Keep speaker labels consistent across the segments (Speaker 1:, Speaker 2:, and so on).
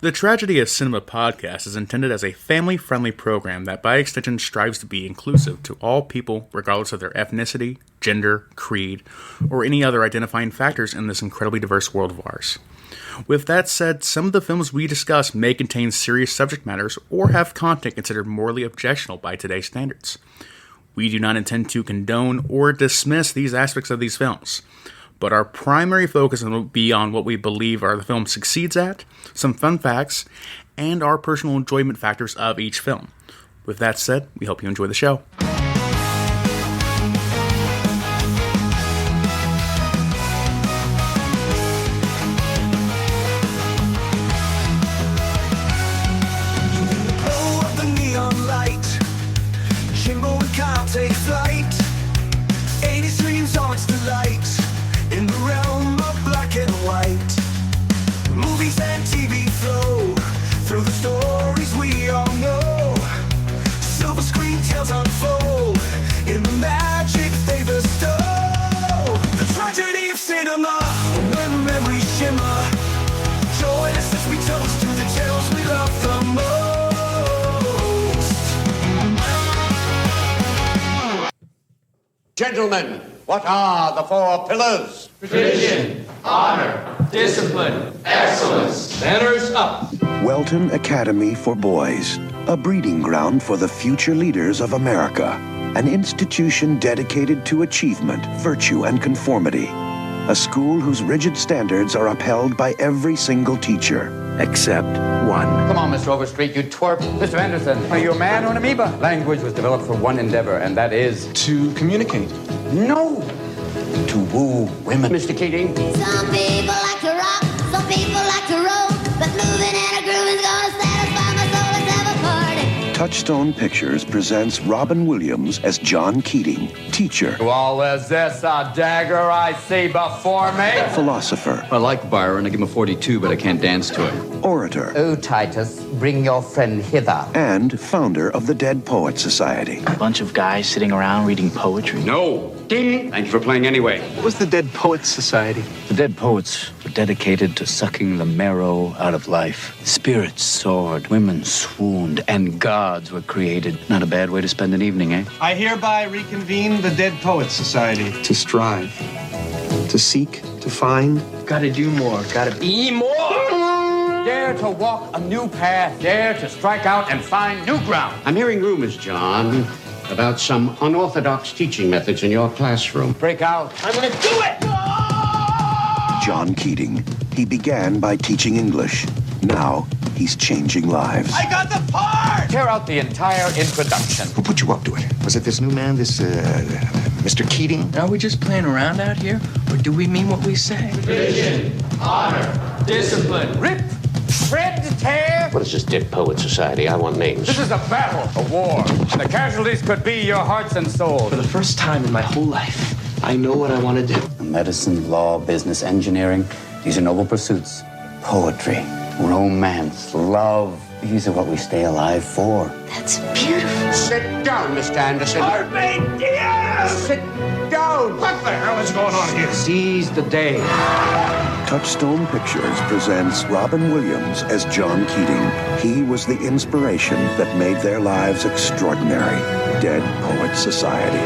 Speaker 1: The Tragedy of Cinema podcast is intended as a family-friendly program that by extension strives to be inclusive to all people regardless of their ethnicity, gender, creed, or any other identifying factors in this incredibly diverse world of ours. With that said, some of the films we discuss may contain serious subject matters or have content considered morally objectionable by today's standards. We do not intend to condone or dismiss these aspects of these films, but our primary focus will be on what we believe the film succeeds at, some fun facts, and our personal enjoyment factors of each film. With that said, we hope you enjoy the show.
Speaker 2: Jimbo and Kyle take flight. 80s dreams on its delight. In the realm of black and white. Movies and TV flow through the stories we all know. Silver screen tales unfold in the magic they bestow. The tragedy of cinema, when memories shimmer. Join us as we toast to the tales we love the most.
Speaker 3: Gentlemen, what are the four pillars?
Speaker 4: Tradition, honor, discipline, excellence. Manners up.
Speaker 5: Welton Academy for Boys, a breeding ground for the future leaders of America. An institution dedicated to achievement, virtue, and conformity. A school whose rigid standards are upheld by every single teacher, except one.
Speaker 6: Come on, Mr. Overstreet, you twerp. Mr. Anderson, are you a man or an amoeba? Language was developed for one endeavor, and that is...
Speaker 7: to communicate.
Speaker 6: No! To woo women. Mr. Keating?
Speaker 8: Some people like to rock, some people like to roll, but moving and a groove is gonna satisfy my soul. Let's have a party.
Speaker 5: Touchstone Pictures presents Robin Williams as John Keating, teacher,
Speaker 6: Well, is this a dagger I see before me?
Speaker 5: philosopher,
Speaker 9: I like Byron. I give him a 42, but I can't dance to it.
Speaker 5: orator,
Speaker 6: Oh, Titus, bring your friend hither.
Speaker 5: and founder of the Dead Poets Society.
Speaker 10: A bunch of guys sitting around reading poetry.
Speaker 9: No! Ding! Thank you for playing anyway.
Speaker 7: What was the Dead Poets Society?
Speaker 10: The dead poets were dedicated to sucking the marrow out of life. Spirits soared, women swooned, and gods were created. Not a bad way to spend an evening, eh?
Speaker 11: I hereby reconvene the Dead Poets Society.
Speaker 7: To strive, to seek, to find.
Speaker 4: Gotta do more. Gotta be more.
Speaker 6: Dare to walk a new path. Dare to strike out and find new ground.
Speaker 3: I'm hearing rumors, John, about some unorthodox teaching methods in your classroom.
Speaker 6: Break out.
Speaker 4: I'm gonna do it!
Speaker 5: John Keating. He began by teaching English. Now, he's changing lives.
Speaker 2: I got the part!
Speaker 6: Tear out the entire introduction.
Speaker 7: Who put you up to it? Was it this new man, this, Mr. Keating?
Speaker 4: Are we just playing around out here? Or do we mean what we say? Tradition, honor, discipline.
Speaker 6: Rip, shred, tear.
Speaker 3: What is this Dead Poet Society? I want names.
Speaker 6: This is a battle, a war. The casualties could be your hearts and souls.
Speaker 4: For the first time in my whole life, I know what I want to do.
Speaker 10: Medicine, law, business, engineering. These are noble pursuits. Poetry, romance, love. These are what we stay alive for.
Speaker 8: That's beautiful.
Speaker 3: Sit down, Mr. Anderson.
Speaker 6: Sit down.
Speaker 3: What the hell is going on here?
Speaker 6: Seize the day.
Speaker 5: Touchstone Pictures presents Robin Williams as John Keating. He was the inspiration that made their lives extraordinary. Dead Poets Society.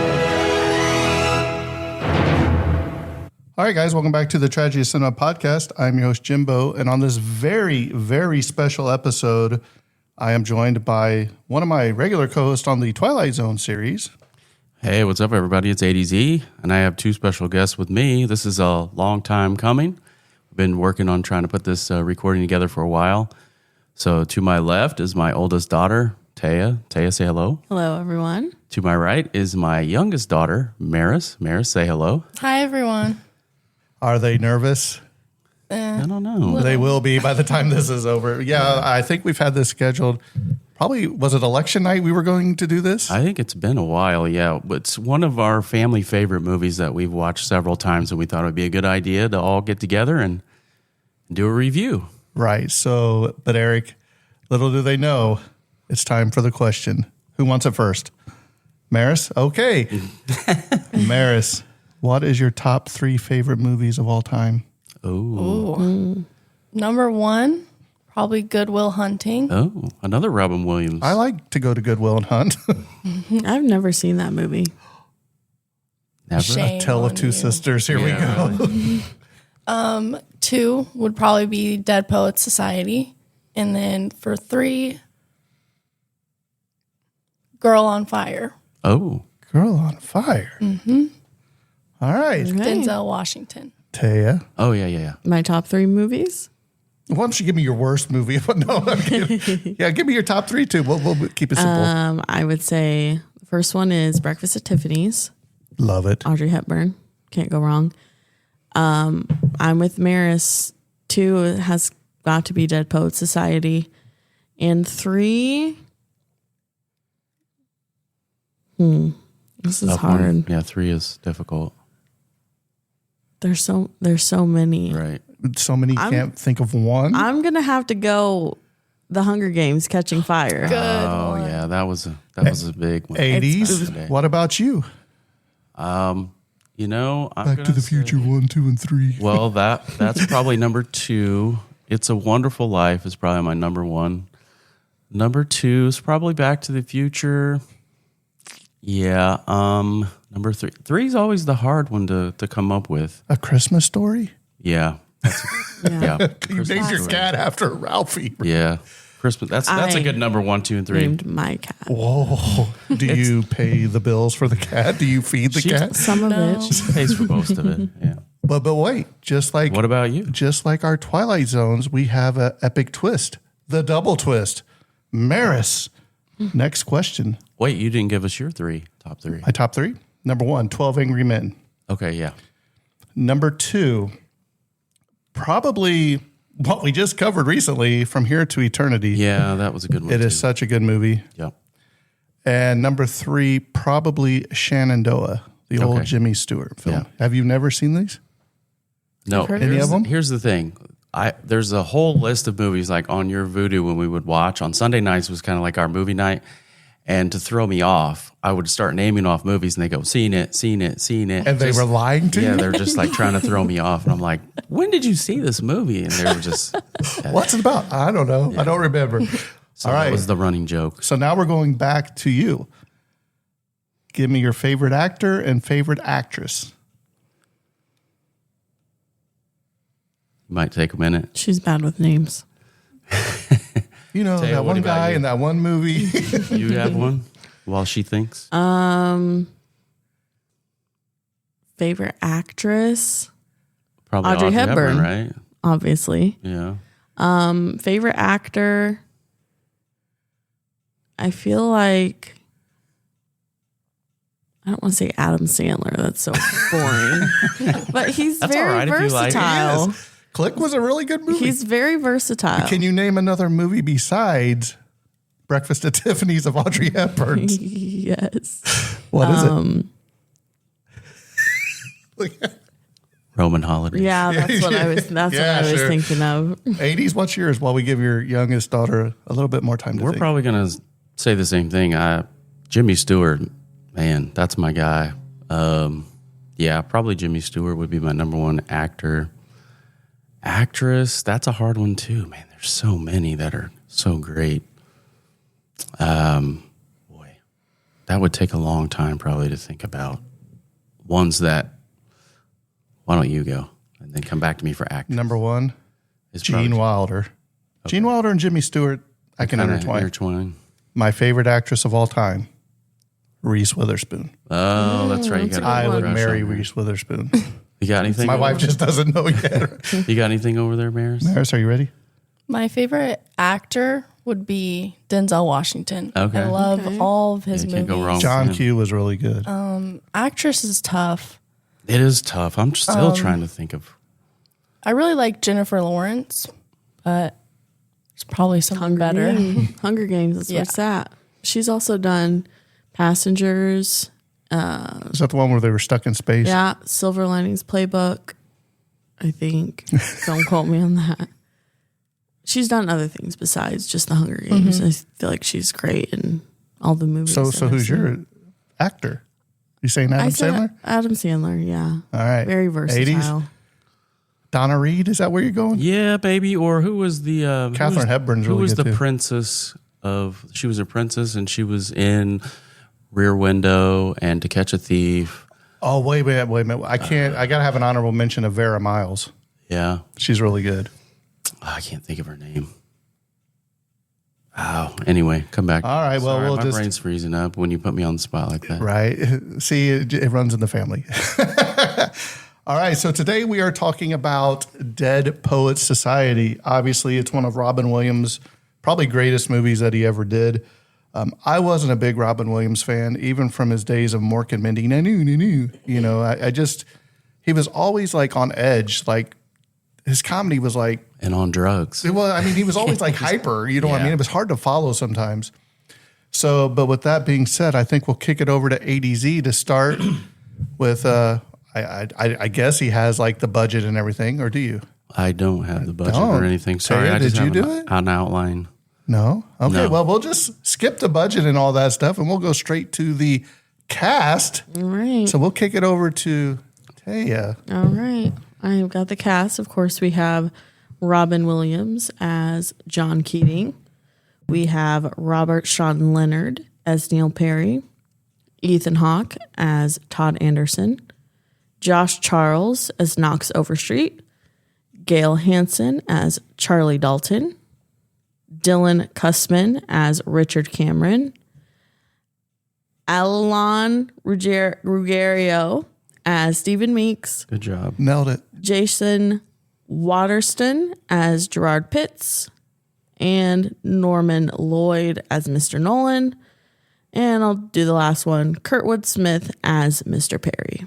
Speaker 12: All right, guys, welcome back to the Tragedy of Cinema podcast. I'm your host, Jimbo, and on this very, very special episode, I am joined by one of my regular co-hosts on the Twilight Zone series.
Speaker 13: Hey, what's up, everybody? It's ADZ, and I have two special guests with me. This is a long time coming. We've been working on trying to put this recording together for a while. So to my left is my oldest daughter, Taia. Taia, say hello.
Speaker 14: Hello, everyone.
Speaker 13: To my right is my youngest daughter, Maris. Maris, say hello.
Speaker 14: Hi, everyone.
Speaker 12: Are they nervous?
Speaker 13: I don't know.
Speaker 12: They will be by the time this is over. Yeah, I think we've had this scheduled. Probably, was it election night we were going to do this?
Speaker 13: I think it's been a while, yeah. It's one of our family favorite movies that we've watched several times, and we thought it would be a good idea to all get together and do a review.
Speaker 12: Right. So, but Eric, little do they know, it's time for the question. Who wants it first? Maris? Okay. Maris, what is your top 3 favorite movies of all time?
Speaker 13: Oh.
Speaker 14: Number 1, Probably Good Will Hunting.
Speaker 13: Oh, another Robin Williams.
Speaker 12: I like to go to Goodwill and hunt.
Speaker 15: I've never seen that movie.
Speaker 13: Never.
Speaker 14: Shame
Speaker 12: A Tale of
Speaker 14: on
Speaker 12: Two
Speaker 14: you.
Speaker 12: Sisters. Here we go.
Speaker 14: 2 would probably be Dead Poets Society. And then for 3, Girl on Fire.
Speaker 13: Oh.
Speaker 12: Girl on Fire.
Speaker 14: Mm-hmm.
Speaker 12: All right.
Speaker 14: Denzel Washington.
Speaker 12: Taya.
Speaker 13: Oh, yeah.
Speaker 15: My top 3 movies?
Speaker 12: Why don't you give me your worst movie? No, I'm kidding. Yeah, give me your top 3 too. We'll keep it simple.
Speaker 15: I would say the first one is Breakfast at Tiffany's.
Speaker 12: Love it.
Speaker 15: Audrey Hepburn. Can't go wrong. I'm with Maris. 2 has got to be Dead Poets Society. And 3... This is hard.
Speaker 13: Yeah, 3 is difficult.
Speaker 15: There's so many.
Speaker 13: Right.
Speaker 12: So many, can't think of one.
Speaker 15: I'm gonna have to go The Hunger Games Catching Fire.
Speaker 13: Yeah, that was a big one.
Speaker 12: 80s. What about you?
Speaker 13: I'm
Speaker 12: Back to the Future 1, 2, and 3.
Speaker 13: Well, that's probably number 2. It's a Wonderful Life is probably my number 1. Number 2 is probably Back to the Future. Yeah. Number 3. 3 is always the hard one to come up with.
Speaker 12: A Christmas Story?
Speaker 13: Yeah. Yeah.
Speaker 12: You named your cat after Ralphie.
Speaker 13: Yeah. Christmas. That's a good number 1, 2, and 3.
Speaker 15: Named my cat.
Speaker 12: Whoa. Do you pay the bills for the cat? Do you feed the cat?
Speaker 15: Some of it.
Speaker 13: She pays for most of it. Yeah.
Speaker 12: But wait,
Speaker 13: what about you?
Speaker 12: Just like our Twilight Zones, we have an epic twist. The double twist. Maris. Next question.
Speaker 13: Wait, you didn't give us your top 3.
Speaker 12: My top 3? Number 1, 12 Angry Men.
Speaker 13: Okay, yeah.
Speaker 12: Number 2, probably what we just covered recently, From Here to Eternity.
Speaker 13: Yeah, that was a good one.
Speaker 12: It is such a good movie.
Speaker 13: Yep.
Speaker 12: And number 3, probably Shenandoah, the old Jimmy Stewart film.
Speaker 13: Yeah.
Speaker 12: Have you never seen these?
Speaker 13: No.
Speaker 12: Any of them?
Speaker 13: Here's the thing. There's a whole list of movies like on your Vudu when we would watch. On Sunday nights was kind of like our movie night. And to throw me off, I would start naming off movies and they go, seen it.
Speaker 12: And they were lying to you?
Speaker 13: Yeah, they're just like trying to throw me off. And I'm like, when did you see this movie? And they were just...
Speaker 12: What's it about? I don't know. Yeah. I don't remember.
Speaker 13: So
Speaker 12: all right.
Speaker 13: That was the running joke.
Speaker 12: So now we're going back to you. Give me your favorite actor and favorite actress.
Speaker 13: Might take a minute.
Speaker 15: She's bad with names.
Speaker 12: You know,
Speaker 13: Taya,
Speaker 12: that one guy
Speaker 13: you?
Speaker 12: in that one movie.
Speaker 13: You have one while she thinks?
Speaker 15: Favorite actress?
Speaker 13: Probably
Speaker 15: Audrey Hepburn,
Speaker 13: right?
Speaker 15: Obviously.
Speaker 13: Yeah.
Speaker 15: Favorite actor? I feel like... I don't want to say Adam Sandler. That's so boring. But he's
Speaker 13: That's
Speaker 15: very
Speaker 13: all right if you like it.
Speaker 15: versatile.
Speaker 12: Click was a really good movie.
Speaker 15: He's very versatile.
Speaker 12: Can you name another movie besides Breakfast at Tiffany's of Audrey Hepburn?
Speaker 15: Yes.
Speaker 12: What is it?
Speaker 13: Roman Holiday.
Speaker 15: Yeah, that's what I was. That's what I was thinking of.
Speaker 12: 80s. What's yours? While we give your youngest daughter a little bit more time to
Speaker 13: We're
Speaker 12: think.
Speaker 13: probably gonna say the same thing. Jimmy Stewart, man, that's my guy. Yeah, probably Jimmy Stewart would be my number 1 actor. Actress, that's a hard one too, man. There's so many that are so great. Boy, that would take a long time probably to think about. Ones that, why don't you go and then come back to me for actress?
Speaker 12: Number 1,
Speaker 13: It's
Speaker 12: Gene
Speaker 13: probably-
Speaker 12: Wilder.
Speaker 13: Okay.
Speaker 12: Gene Wilder and Jimmy Stewart, I can
Speaker 13: Kinda
Speaker 12: intertwine. My favorite actress of all time, Reese Witherspoon.
Speaker 13: Oh, that's right. You got.
Speaker 12: I would marry Reese Witherspoon.
Speaker 13: You got anything?
Speaker 12: My wife just doesn't know yet.
Speaker 13: You got anything over there, Maris?
Speaker 12: Maris, are you ready?
Speaker 14: My favorite actor would be Denzel Washington.
Speaker 13: Okay.
Speaker 14: I love all of his
Speaker 13: Yeah, you can't
Speaker 14: movies.
Speaker 13: go wrong.
Speaker 12: John Q was really good.
Speaker 14: Actress is tough.
Speaker 13: It is tough. I'm still trying to think of.
Speaker 14: I really like Jennifer Lawrence, but there's probably someone better.
Speaker 15: Hunger Games. That's where it's at. She's also done Passengers.
Speaker 12: Is that the one where they were stuck in space?
Speaker 15: Yeah, Silver Linings Playbook. I think. Don't quote me on that. She's done other things besides just the Hunger Games. I feel like she's great in all the movies.
Speaker 12: So
Speaker 15: that I've
Speaker 12: who's
Speaker 15: seen.
Speaker 12: your actor? You saying Adam
Speaker 15: I said
Speaker 12: Sandler?
Speaker 15: Adam Sandler, yeah.
Speaker 12: All right.
Speaker 15: Very versatile.
Speaker 12: 80s? Donna Reed, is that where you're going?
Speaker 13: Yeah, baby. Or who was the
Speaker 12: Katharine Hepburn's really
Speaker 13: who was
Speaker 12: good
Speaker 13: the
Speaker 12: too.
Speaker 13: princess of? She was a princess, and she was in Rear Window and To Catch a Thief.
Speaker 12: Oh, wait a minute. I got to have an honorable mention of Vera Miles.
Speaker 13: Yeah,
Speaker 12: she's really good.
Speaker 13: I can't think of her name. Oh, anyway, come back.
Speaker 12: All right, well,
Speaker 13: my brain's freezing up when you put me on the spot like that.
Speaker 12: Right. See, it runs in the family. All right, so today we are talking about Dead Poets Society. Obviously, it's one of Robin Williams' probably greatest movies that he ever did. I wasn't a big Robin Williams fan, even from his days of Mork and Mindy. You know, I just, he was always like on edge. Like his comedy was like.
Speaker 13: And on drugs.
Speaker 12: Well, I mean, he was always like hyper, you know what I mean? It was hard to follow sometimes. So, but with that being said, I think we'll kick it over to ADZ to start with, I guess he has like the budget and everything, or do you?
Speaker 13: I don't have the budget or anything. Sorry,
Speaker 12: Taia,
Speaker 13: I just
Speaker 12: did you
Speaker 13: have
Speaker 12: do it?
Speaker 13: an outline.
Speaker 12: No? Okay,
Speaker 13: No.
Speaker 12: well, we'll just skip the budget and all that stuff, and we'll go straight to the cast.
Speaker 15: All right.
Speaker 12: So we'll kick it over to Taia.
Speaker 15: All right. I've got the cast. Of course, we have Robin Williams as John Keating. We have Robert Sean Leonard as Neil Perry. Ethan Hawke as Todd Anderson. Josh Charles as Knox Overstreet. Gail Hansen as Charlie Dalton. Dylan Cussman as Richard Cameron. Alan Ruggiero as Stephen Meeks.
Speaker 13: Good job.
Speaker 12: Nailed it.
Speaker 15: Jason Waterston as Gerard Pitts. And Norman Lloyd as Mr. Nolan. And I'll do the last one, Kurtwood Smith as Mr. Perry.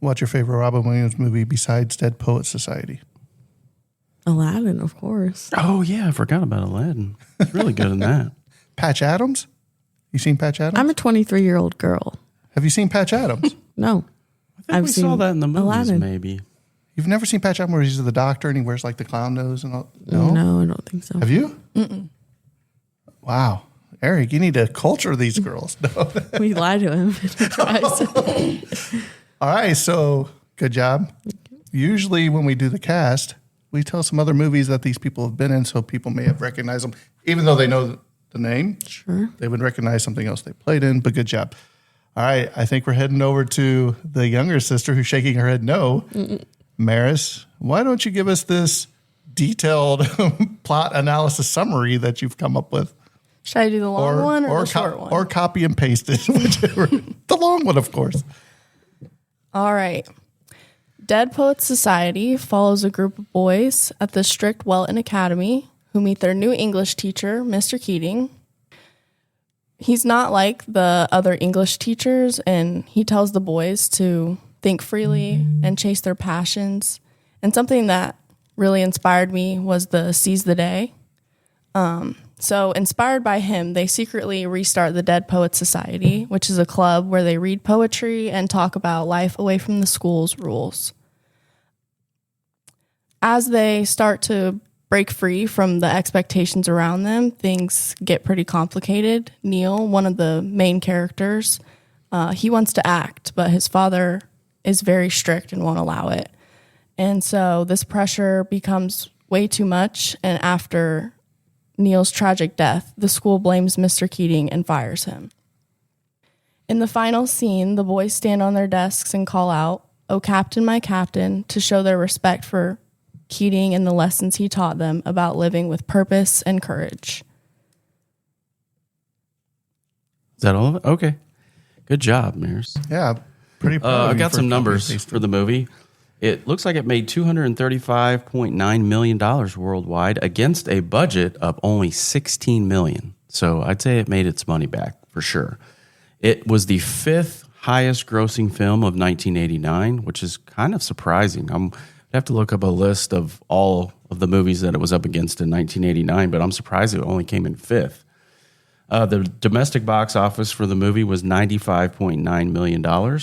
Speaker 12: What's your favorite Robin Williams movie besides Dead Poets Society?
Speaker 15: Aladdin, of course.
Speaker 13: Oh, yeah. I forgot about Aladdin. He's really good in that.
Speaker 12: Patch Adams? You seen Patch Adams?
Speaker 15: I'm a 23-year-old girl.
Speaker 12: Have you seen Patch Adams?
Speaker 15: No.
Speaker 13: I think we saw that in the movies,
Speaker 15: Aladdin.
Speaker 13: maybe.
Speaker 12: You've never seen Patch Adams where he's the doctor and he wears like the clown nose and all?
Speaker 15: No, I don't think so.
Speaker 12: Have you? Mm-mm. Wow. Eric, you need to culture these girls. No.
Speaker 15: We lie to him. He tries.
Speaker 12: All right, so good job. Usually when we do the cast, we tell some other movies that these people have been in so people may have recognized them. Even though they know the name,
Speaker 15: sure,
Speaker 12: they would recognize something else they played in, but good job. All right, I think we're heading over to the younger sister who's shaking her head no.
Speaker 15: Mm-mm.
Speaker 12: Maris, why don't you give us this detailed plot analysis summary that you've come up with?
Speaker 14: Should I do the long one or the short one?
Speaker 12: Or copy and paste it, whichever. The long one, of course.
Speaker 14: All right. Dead Poets Society follows a group of boys at the strict Welton Academy who meet their new English teacher, Mr. Keating. He's not like the other English teachers, and he tells the boys to think freely and chase their passions. And something that really inspired me was the Seize the Day. So inspired by him, they secretly restart the Dead Poets Society, which is a club where they read poetry and talk about life away from the school's rules. As they start to break free from the expectations around them, things get pretty complicated. Neil, one of the main characters, he wants to act, but his father is very strict and won't allow it. And so this pressure becomes way too much, and after Neil's tragic death, the school blames Mr. Keating and fires him. In the final scene, the boys stand on their desks and call out, "Oh, Captain, my Captain," to show their respect for Keating and the lessons he taught them about living with purpose and courage.
Speaker 13: Is that all of it? Okay. Good job, Maris.
Speaker 12: Yeah, pretty proud of
Speaker 13: I
Speaker 12: you
Speaker 13: got
Speaker 12: for
Speaker 13: some
Speaker 12: copy
Speaker 13: numbers
Speaker 12: and paste.
Speaker 13: for the movie. It looks like it made $235.9 million worldwide against a budget of only $16 million. So I'd say it made its money back for sure. It was the fifth highest grossing film of 1989, which is kind of surprising. I'd have to look up a list of all of the movies that it was up against in 1989, but I'm surprised it only came in fifth. The domestic box office for the movie was $95.9 million,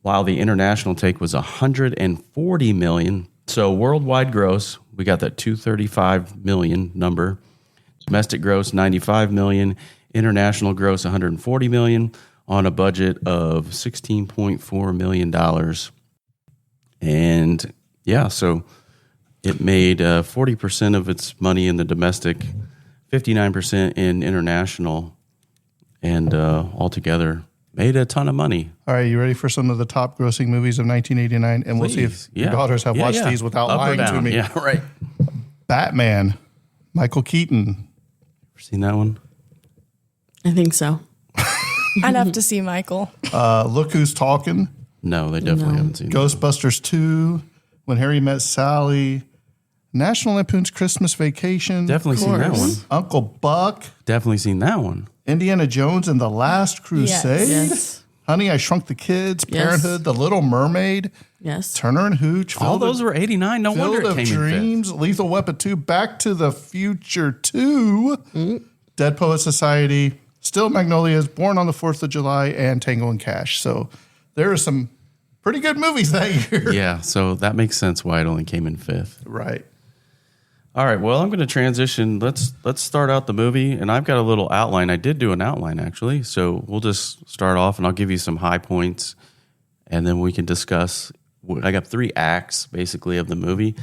Speaker 13: while the international take was $140 million. So worldwide gross, we got that $235 million number. Domestic gross, $95 million. International gross, $140 million on a budget of $16.4 million. And Yeah, so it made 40% of its money in the domestic, 59% in international, and altogether made a ton of money.
Speaker 12: All right, you ready for some of the top grossing movies of 1989? And we'll see if your daughters have watched these without
Speaker 13: Up or
Speaker 12: lying to
Speaker 13: down.
Speaker 12: me.
Speaker 13: Yeah, right.
Speaker 12: Batman, Michael Keaton.
Speaker 13: Ever seen that one?
Speaker 15: I think so.
Speaker 14: I'd have to see Michael.
Speaker 12: Look Who's Talking.
Speaker 13: No, they definitely haven't seen
Speaker 12: Ghostbusters 2, When Harry Met Sally, National Lampoon's Christmas Vacation.
Speaker 13: Definitely seen that one.
Speaker 12: Uncle Buck.
Speaker 13: Definitely seen that one.
Speaker 12: Indiana Jones and the Last Crusade.
Speaker 15: Yes.
Speaker 12: Honey, I Shrunk the Kids.
Speaker 15: Yes.
Speaker 12: Parenthood, The Little Mermaid.
Speaker 15: Yes.
Speaker 12: Turner and Hooch.
Speaker 13: All those were 89. No wonder
Speaker 12: Field
Speaker 13: it
Speaker 12: of
Speaker 13: came in
Speaker 12: Dreams, Lethal Weapon 2, Back to the Future 2, Dead Poet Society, Still Magnolias, Born on the 4th of July, and Tango and Cash. So there are some pretty good movies that year.
Speaker 13: Yeah, so that makes sense why it only came in 5th.
Speaker 12: Right.
Speaker 13: All right, well, I'm going to transition. Let's start out the movie, and I've got a little outline. I did do an outline, actually, so we'll just start off, and I'll give you some high points, and then we can discuss. I got 3 acts, basically, of the movie,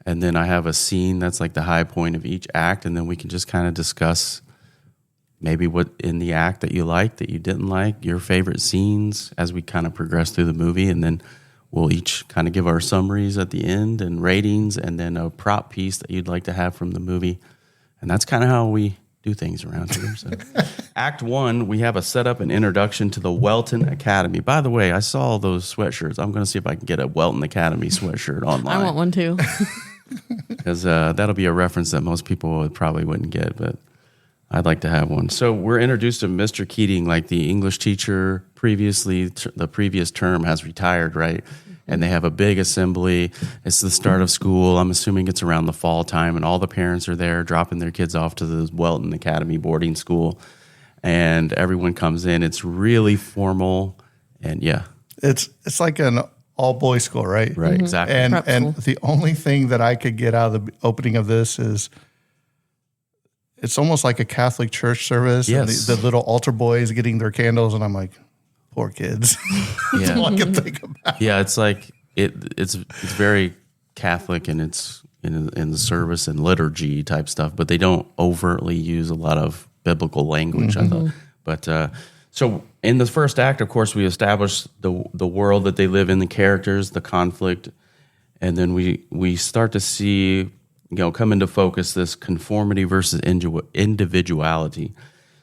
Speaker 13: and then I have a scene that's like the high point of each act, and then we can just kind of discuss maybe what in the act that you liked, that you didn't like, your favorite scenes as we kind of progress through the movie, and then we'll each kind of give our summaries at the end and ratings, and then a prop piece that you'd like to have from the movie. And that's kind of how we do things around here. So. Act 1, we have a setup and introduction to the Welton Academy. By the way, I saw those sweatshirts. I'm going to see if I can get a Welton Academy sweatshirt online.
Speaker 15: I want one too.
Speaker 13: Because that'll be a reference that most people probably wouldn't get, but I'd like to have one. So we're introduced to Mr. Keating, like the English teacher previously, the previous term has retired, right? And they have a big assembly. It's the start of school. I'm assuming it's around the fall time, and all the parents are there dropping their kids off to the Welton Academy boarding school. And everyone comes in. It's really formal, and yeah.
Speaker 12: It's like an all-boys school, right?
Speaker 13: Right, exactly.
Speaker 12: And the only thing that I could get out of the opening of this is it's almost like a Catholic church service.
Speaker 13: Yes.
Speaker 12: And the little altar boys getting their candles, and I'm like, poor kids. That's all I can think about.
Speaker 13: Yeah, it's like it's very Catholic, and it's in the service and liturgy type stuff, but they don't overtly use a lot of biblical language. I thought, but so in the first act, of course, we establish the world that they live in, the characters, the conflict, and then we start to see, come into focus this conformity versus individuality.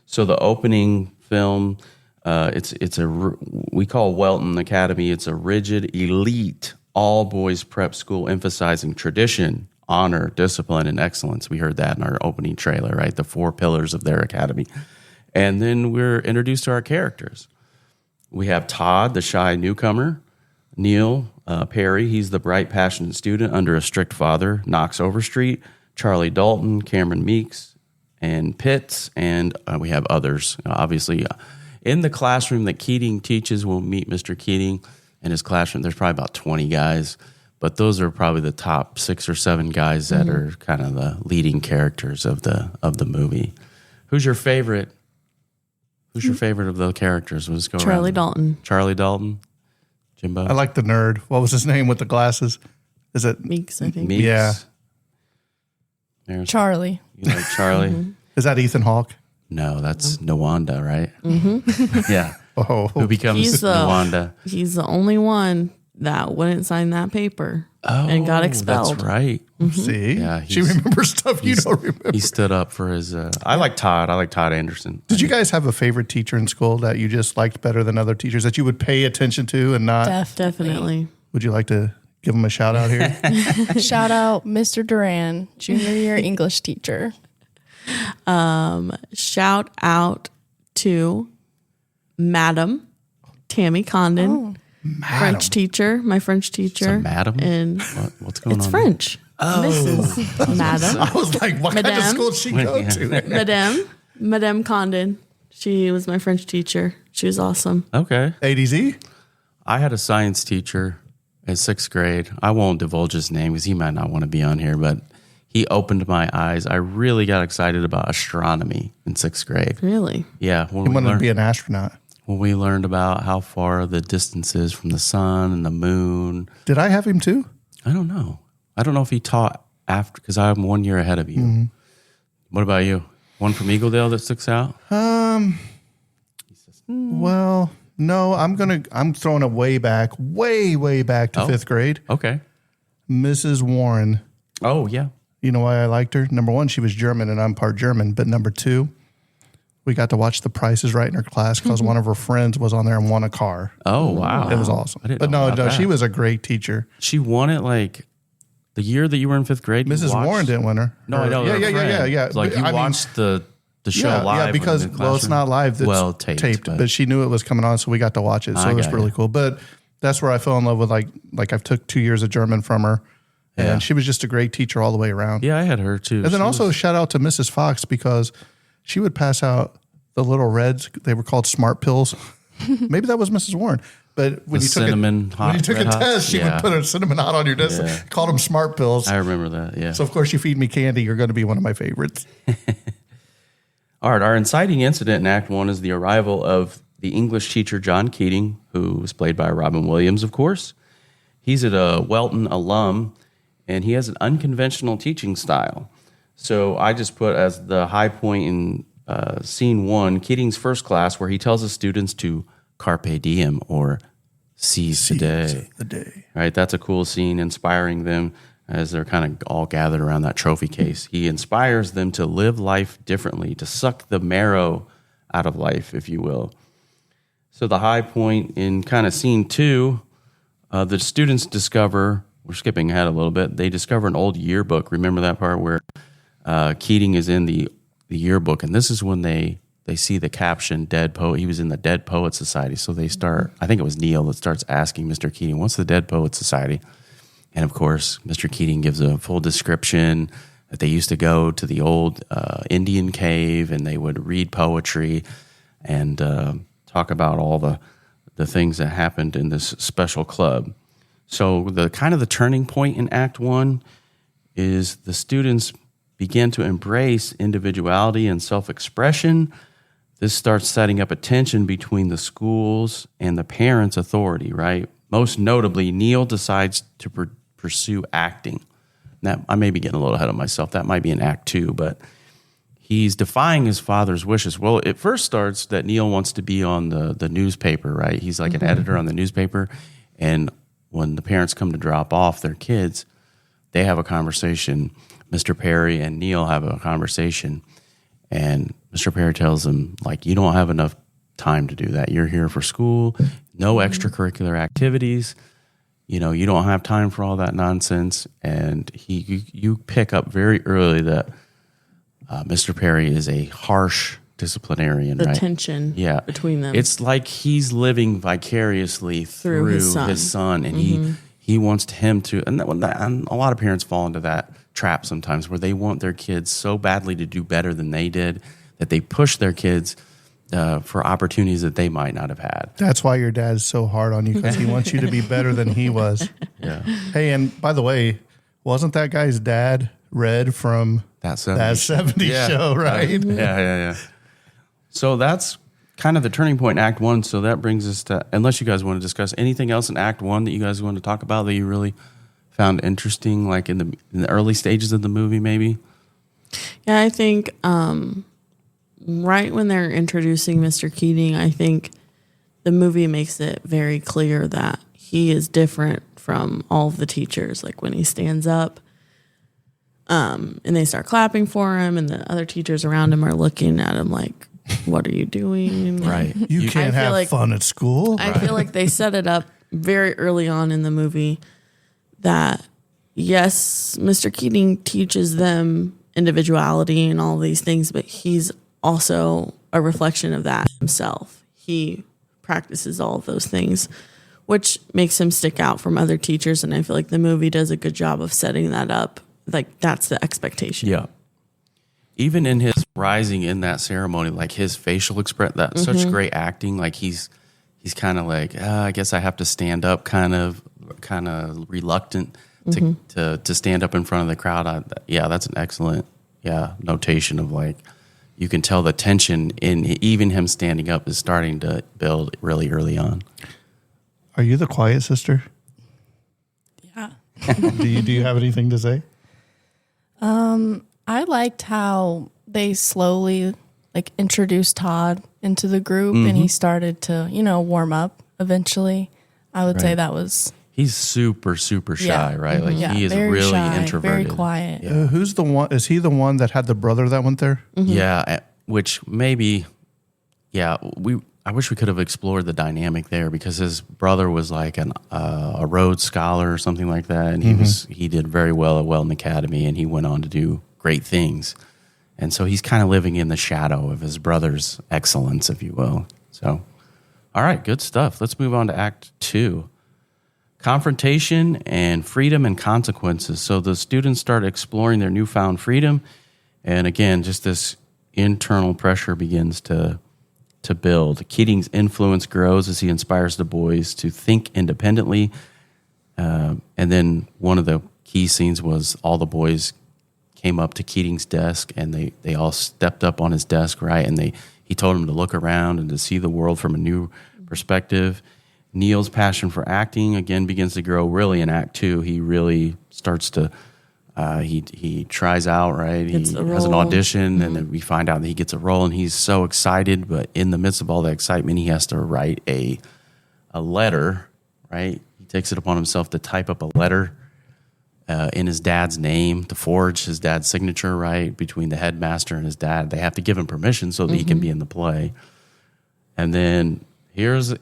Speaker 13: So the opening film, we call Welton Academy. It's a rigid, elite, all boys prep school emphasizing tradition, honor, discipline, and excellence. We heard that in our opening trailer, right? The 4 pillars of their academy. And then we're introduced to our characters. We have Todd, the shy newcomer. Neil Perry, he's the bright, passionate student under a strict father, Knox Overstreet. Charlie Dalton, Cameron Meeks, and Pitts, and we have others. Obviously, in the classroom that Keating teaches, we'll meet Mr. Keating. In his classroom, there's probably about 20 guys, but those are probably the top 6 or 7 guys that are kind of the leading characters of the movie. Who's your favorite? Who's your favorite of the characters? Let's go
Speaker 15: Charlie
Speaker 13: around.
Speaker 15: Dalton.
Speaker 13: Charlie Dalton. Jimbo.
Speaker 12: I like the nerd. What was his name with the glasses? Is it
Speaker 15: Meeks? I think.
Speaker 13: Meeks.
Speaker 12: Yeah.
Speaker 13: There's,
Speaker 14: Charlie.
Speaker 13: you like Charlie?
Speaker 12: Is that Ethan Hawke?
Speaker 13: No, that's Nwanda, right? Mm-hmm. Yeah.
Speaker 12: Oh,
Speaker 13: who becomes Nwanda?
Speaker 15: He's the only one that wouldn't sign that paper and got expelled.
Speaker 13: That's right.
Speaker 12: See,
Speaker 13: Yeah,
Speaker 12: she remembers stuff you don't remember.
Speaker 13: He stood up for his. I like Todd. I like Todd Anderson.
Speaker 12: Did you guys have a favorite teacher in school that you just liked better than other teachers that you would pay attention to and not?
Speaker 15: Definitely.
Speaker 12: Would you like to give him a shout out here?
Speaker 14: Shout out Mr. Duran, junior year English teacher.
Speaker 15: Shout out to Madam Tammy Condon, French teacher, my French teacher.
Speaker 13: Madam?
Speaker 15: And
Speaker 13: what's going on?
Speaker 15: It's French. Mrs. Madam.
Speaker 12: I was like, what kind of school did she go to?
Speaker 15: Madame Condon. She was my French teacher. She was awesome.
Speaker 13: Okay.
Speaker 12: ADZ?
Speaker 13: I had a science teacher in 6th grade. I won't divulge his name because he might not want to be on here, but he opened my eyes. I really got excited about astronomy in 6th grade.
Speaker 15: Really?
Speaker 13: Yeah.
Speaker 12: He wanted to be an astronaut.
Speaker 13: When we learned about how far the distance is from the sun and the moon.
Speaker 12: Did I have him too?
Speaker 13: I don't know. I don't know if he taught after, because I'm 1 year ahead of you.
Speaker 12: Mm-hmm.
Speaker 13: What about you? One from Eagledale that sticks out?
Speaker 12: Well, no, I'm throwing it way back to fifth grade.
Speaker 13: Okay.
Speaker 12: Mrs. Warren.
Speaker 13: Oh, yeah.
Speaker 12: You know why I liked her? Number one, she was German and I'm part German. But number two, we got to watch The Price is Right in her class because one of her friends was on there and won a car.
Speaker 13: Oh, wow.
Speaker 12: It was awesome. But no, she was a great teacher.
Speaker 13: She won it like the year that you were in fifth grade.
Speaker 12: Mrs. Warren didn't win her.
Speaker 13: No, I know.
Speaker 12: Yeah.
Speaker 13: Like you watched the show live.
Speaker 12: Yeah, because, it's not live. It's taped. But she knew it was coming on, so we got to watch it. So it was really cool. But that's where I fell in love with, like I took 2 years of German from her. And she was just a great teacher all the way around.
Speaker 13: Yeah, I had her too.
Speaker 12: And then also shout out to Mrs. Fox because she would pass out the little reds. They were called smart pills. Maybe that was Mrs. Warren. But when you took a test, she would put a cinnamon hot on your desk. Called them smart pills.
Speaker 13: I remember that, yeah.
Speaker 12: So, of course, you feed me candy, you're going to be one of my favorites.
Speaker 13: All right, our inciting incident in Act 1 is the arrival of the English teacher, John Keating, who was played by Robin Williams, of course. He's a Welton alum, and he has an unconventional teaching style. So I just put as the high point in scene 1, Keating's first class, where he tells his students to carpe diem, or seize the day. Right, that's a cool scene, inspiring them as they're kind of all gathered around that trophy case. He inspires them to live life differently, to suck the marrow out of life, if you will. So the high point in kind of scene 2, the students discover, we're skipping ahead a little bit, they discover an old yearbook. Remember that part where Keating is in the yearbook, and this is when they see the caption, Dead Poet. He was in the Dead Poet Society. So they start, I think it was Neil that starts asking Mr. Keating, what's the Dead Poet Society? And of course, Mr. Keating gives a full description that they used to go to the old Indian cave and they would read poetry and talk about all the things that happened in this special club. So the kind of the turning point in Act 1 is the students begin to embrace individuality and self-expression. This starts setting up a tension between the schools and the parents' authority, right? Most notably, Neil decides to pursue acting. Now, I may be getting a little ahead of myself. That might be in Act 2, but he's defying his father's wishes. Well, it first starts that Neil wants to be on the newspaper, right? He's like an editor on the newspaper, and when the parents come to drop off their kids, they have a conversation. Mr. Perry and Neil have a conversation, and Mr. Perry tells him, like, you don't have enough time to do that. You're here for school, no extracurricular activities. You know, you don't have time for all that nonsense. And you pick up very early that Mr. Perry is a harsh disciplinarian,
Speaker 15: the
Speaker 13: right?
Speaker 15: tension between them.
Speaker 13: It's like he's living vicariously through his son, and he wants him to, and a lot of parents fall into that trap sometimes where they want their kids so badly to do better than they did that they push their kids for opportunities that they might not have had.
Speaker 12: That's why your dad's so hard on you, because he wants you to be better than he was.
Speaker 13: Yeah.
Speaker 12: Hey, and by the way, wasn't that guy's dad Red from
Speaker 13: that 70s
Speaker 12: show, right?
Speaker 13: Yeah. So that's kind of the turning point in Act 1. So that brings us to, unless you guys want to discuss anything else in Act 1 that you guys want to talk about that you really found interesting, like in the early stages of the movie, maybe?
Speaker 15: Yeah, I think right when they're introducing Mr. Keating, I think the movie makes it very clear that he is different from all of the teachers. Like when he stands up and they start clapping for him, and the other teachers around him are looking at him like, what are you doing?
Speaker 13: Right.
Speaker 12: You can't have fun at school.
Speaker 15: I feel like they set it up very early on in the movie that, yes, Mr. Keating teaches them individuality and all these things, but he's also a reflection of that himself. He practices all of those things, which makes him stick out from other teachers. And I feel like the movie does a good job of setting that up. Like, that's the expectation.
Speaker 13: Yeah. Even in his rising in that ceremony, like his facial expression, that's such great acting. Like he's kind of like, I guess I have to stand up, kind of reluctant to stand up in front of the crowd. That's an excellent notation of, like, you can tell the tension in even him standing up is starting to build really early on.
Speaker 12: Are you the quiet sister?
Speaker 14: Yeah.
Speaker 12: Do you have anything to say?
Speaker 14: I liked how they slowly introduced Todd into the group, and he started to warm up eventually. I would say that was.
Speaker 13: He's super shy, right? Like he is
Speaker 14: very
Speaker 13: really
Speaker 14: shy,
Speaker 13: introverted,
Speaker 14: very quiet.
Speaker 13: Yeah.
Speaker 12: Who's the one? Is he the one that had the brother that went there?
Speaker 13: Yeah, which maybe, I wish we could have explored the dynamic there because his brother was like a Rhodes Scholar or something like that, and he did very well at Weldon Academy, and he went on to do great things, and so he's kind of living in the shadow of his brother's excellence, if you will. So, all right, good stuff. Let's move on to Act 2. Confrontation and freedom and consequences. So the students start exploring their newfound freedom, and again, just this internal pressure begins to build. Keating's influence grows as he inspires the boys to think independently. And then one of the key scenes was all the boys came up to Keating's desk, and they all stepped up on his desk, right? And he told them to look around and to see the world from a new perspective. Neil's passion for acting again begins to grow really in Act 2. He really starts to he tries out, right? He has an audition, and then we find out that he gets a role, and he's so excited. But in the midst of all the excitement, he has to write a letter, right? He takes it upon himself to type up a letter in his dad's name, to forge his dad's signature, right? Between the headmaster and his dad, they have to give him permission so that he can be in the play. And then here's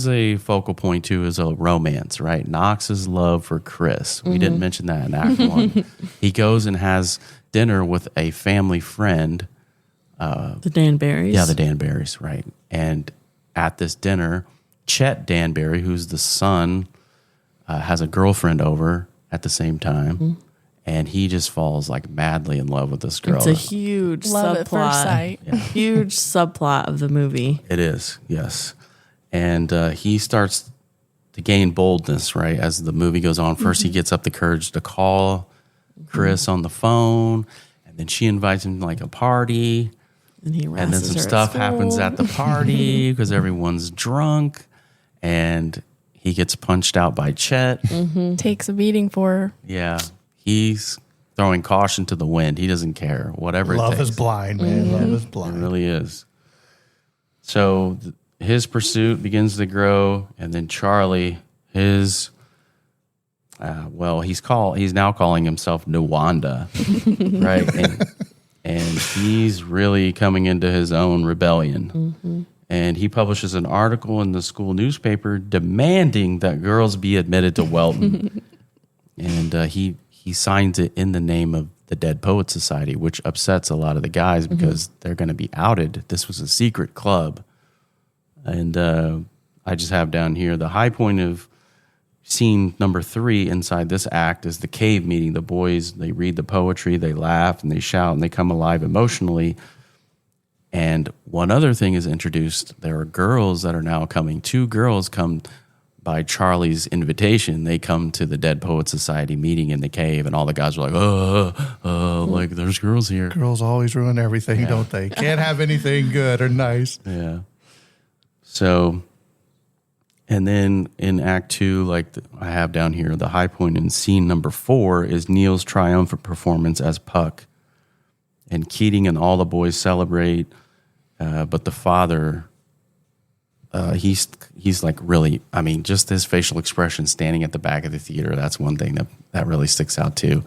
Speaker 13: a focal point too, is a romance, right? Knox's love for Chris. We didn't mention that in Act 1. He goes and has dinner with a family friend.
Speaker 15: The Danberries.
Speaker 13: Yeah, the Danberries, right. And at this dinner, Chet Danbury, who's the son, has a girlfriend over at the same time. And he just falls like madly in love with this girl.
Speaker 15: It's a huge
Speaker 14: Love
Speaker 15: subplot.
Speaker 14: at first sight.
Speaker 15: Huge subplot of the movie.
Speaker 13: It is, yes. And he starts to gain boldness, right, as the movie goes on. First, he gets up the courage to call Chris on the phone, and then she invites him to like a party.
Speaker 15: And
Speaker 13: then some stuff happens at the party because everyone's drunk, and he gets punched out by Chet.
Speaker 14: Takes a beating for her.
Speaker 13: Yeah, he's throwing caution to the wind. He doesn't care, whatever it takes.
Speaker 12: Love is blind, man. Love is blind.
Speaker 13: It really is. So his pursuit begins to grow, and then Charlie, he's now calling himself Nwanda, right? And he's really coming into his own rebellion. And he publishes an article in the school newspaper demanding that girls be admitted to Weldon. And he signs it in the name of the Dead Poets Society, which upsets a lot of the guys because they're going to be outed. This was a secret club. And I just have down here the high point of scene number 3 inside this act is the cave meeting. The boys, they read the poetry, they laugh, and they shout, and they come alive emotionally. And one other thing is introduced. There are girls that are now coming. 2 girls come by Charlie's invitation. They come to the Dead Poets Society meeting in the cave, and all the guys are like, like there's girls here.
Speaker 12: Girls always ruin everything, don't they? Can't have anything good or nice.
Speaker 13: Yeah. So, and then in Act 2, like I have down here, the high point in scene number 4 is Neil's triumphant performance as Puck. And Keating and all the boys celebrate, but the father, he's like really, I mean, just his facial expression standing at the back of the theater, that's one thing that really sticks out too.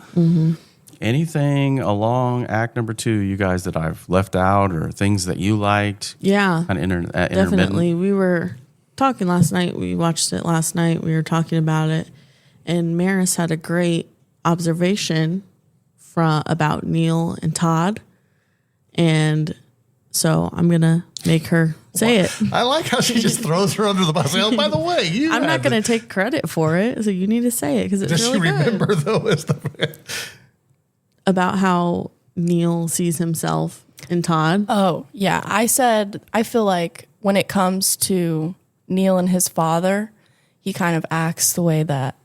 Speaker 13: Anything along Act number 2, you guys, that I've left out, or things that you liked?
Speaker 15: Yeah,
Speaker 13: definitely.
Speaker 15: Definitely. We were talking last night. We watched it last night. We were talking about it, and Maris had a great observation about Neil and Todd, and so I'm gonna make her say it.
Speaker 12: I like how she just throws her under the bus. Oh, by the way,
Speaker 15: I'm not gonna take credit for it, so you need to say it because it's
Speaker 12: Does
Speaker 15: really
Speaker 12: she remember
Speaker 15: good.
Speaker 12: though? Is the
Speaker 15: About how Neil sees himself in Todd.
Speaker 14: Oh, yeah. I said, I feel like when it comes to Neil and his father, he kind of acts the way that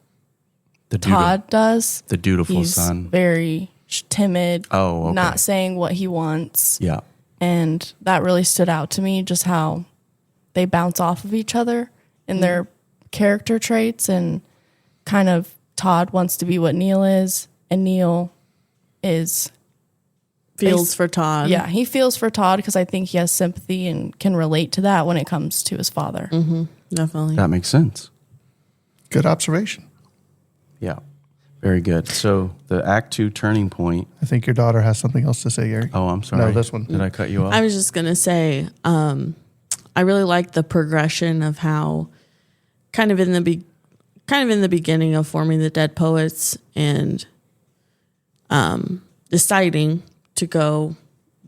Speaker 14: Todd does.
Speaker 13: The dutiful
Speaker 14: He's
Speaker 13: son.
Speaker 14: very timid,
Speaker 13: okay.
Speaker 14: not saying what he wants.
Speaker 13: Yeah.
Speaker 14: And that really stood out to me, just how they bounce off of each other in their character traits and kind of Todd wants to be what Neil is, and Neil
Speaker 15: feels for Todd.
Speaker 14: Yeah, he feels for Todd because I think he has sympathy and can relate to that when it comes to his father.
Speaker 15: Mm-hmm. Definitely.
Speaker 13: That makes sense.
Speaker 12: Good observation.
Speaker 13: Yeah. Very good. So the Act 2 turning point.
Speaker 12: I think your daughter has something else to say, Gary.
Speaker 13: Oh, I'm sorry.
Speaker 12: No, this one.
Speaker 13: Did I cut you off?
Speaker 15: I was just going to say, I really like the progression of how kind of in the beginning of forming the Dead Poets and deciding to go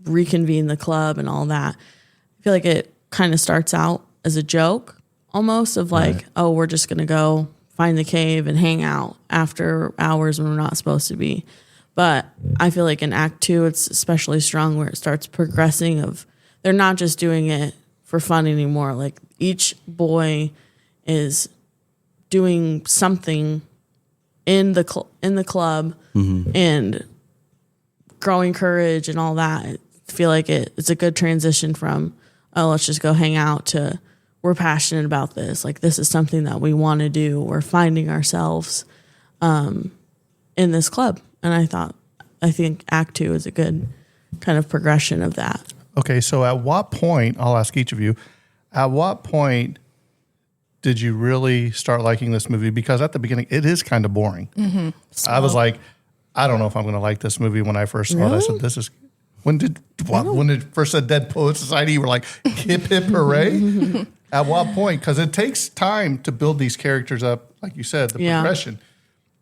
Speaker 15: reconvene the club and all that. I feel like it kind of starts out as a joke almost of like, right. Oh, we're just going to go find the cave and hang out after hours when we're not supposed to be. But I feel like in Act 2, it's especially strong where it starts progressing of they're not just doing it for fun anymore. Like each boy is doing something in the club mm-hmm. and growing courage and all that. I feel like it's a good transition from, oh, let's just go hang out to we're passionate about this. Like this is something that we want to do. We're finding ourselves in this club. And I think Act 2 is a good kind of progression of that.
Speaker 12: Okay, so at what point, I'll ask each of you, at what point did you really start liking this movie? Because at the beginning, it is kind of boring.
Speaker 14: Mm-hmm.
Speaker 12: I was like, I don't know if I'm going to like this movie when I first saw it. I said, this is, when it first said Dead Poets Society, you were like, hip, hip, hooray? At what point? Because it takes time to build these characters up, like you said, the progression.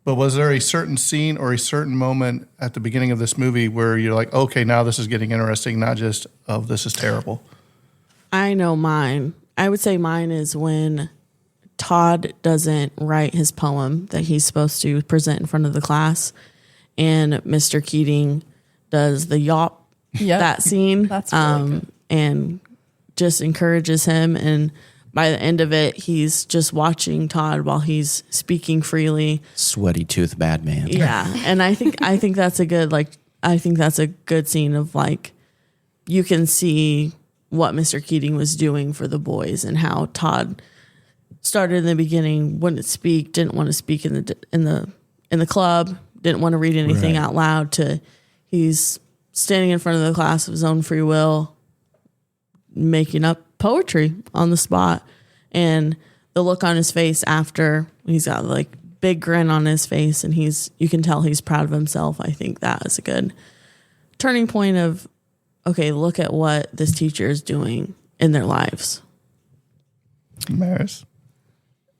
Speaker 12: But was there a certain scene or a certain moment at the beginning of this movie where you're like, okay, now this is getting interesting, not just, oh, this is terrible?
Speaker 15: I know mine. I would say mine is when Todd doesn't write his poem that he's supposed to present in front of the class, and Mr. Keating does the yawp, that scene.
Speaker 14: That's really good.
Speaker 15: And just encourages him. And by the end of it, he's just watching Todd while he's speaking freely.
Speaker 13: Sweaty tooth bad man.
Speaker 15: Yeah. And I think that's a good scene of like, you can see what Mr. Keating was doing for the boys and how Todd started in the beginning, wouldn't speak, didn't want to speak in the club, didn't want to read anything out loud, to he's standing in front of the class of his own free will, making up poetry on the spot. And the look on his face after, he's got like big grin on his face and you can tell he's proud of himself. I think that is a good turning point of, okay, look at what this teacher is doing in their lives.
Speaker 12: Maris?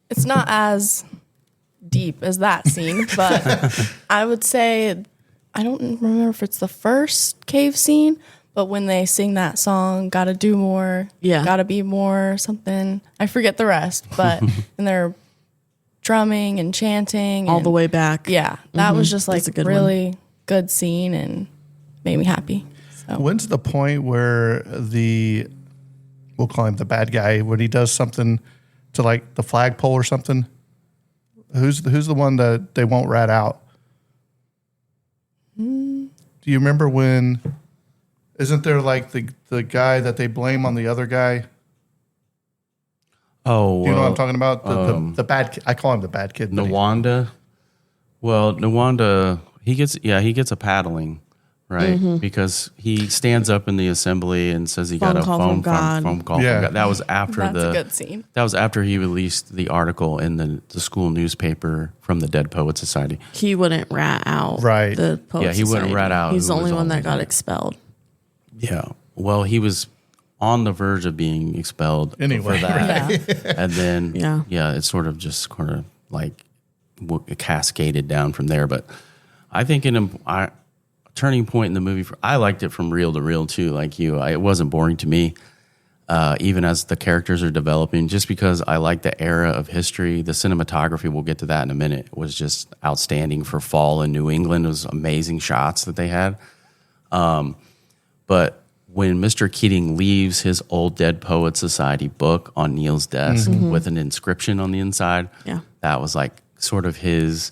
Speaker 14: It's not as deep as that scene, but I would say, I don't remember if it's the first cave scene, but when they sing that song, Gotta Do More, Gotta Be More, something, I forget the rest, but and they're drumming and chanting.
Speaker 15: All the way back.
Speaker 14: Yeah, that was just like a really good scene and made me happy. So.
Speaker 12: When's the point where we'll call him the bad guy, when he does something to like the flagpole or something? Who's the one that they won't rat out? Do you remember when? Isn't there like the guy that they blame on the other guy?
Speaker 13: Oh,
Speaker 12: do you know what I'm talking about? The bad. I call him the bad kid.
Speaker 13: Nawanda. Well, Nawanda, he gets a paddling, right? Mm-hmm. Because he stands up in the assembly and says he got a phone call from God. That was after
Speaker 14: That's a good scene.
Speaker 13: That was after he released the article in the school newspaper from the Dead Poets Society.
Speaker 15: He wouldn't rat out the Poets
Speaker 13: Yeah, he wouldn't rat out.
Speaker 15: He's the only one that got expelled.
Speaker 13: Yeah. Well, he was on the verge of being expelled for that.
Speaker 14: Yeah.
Speaker 13: And then, it sort of just kind of like cascaded down from there. But I think a turning point in the movie, I liked it from reel to reel too, like you. It wasn't boring to me, even as the characters are developing, just because I like the era of history. The cinematography, we'll get to that in a minute, was just outstanding for fall in New England. It was amazing shots that they had. But when Mr. Keating leaves his old Dead Poets Society book on Neil's desk with an inscription on the inside, that was like sort of his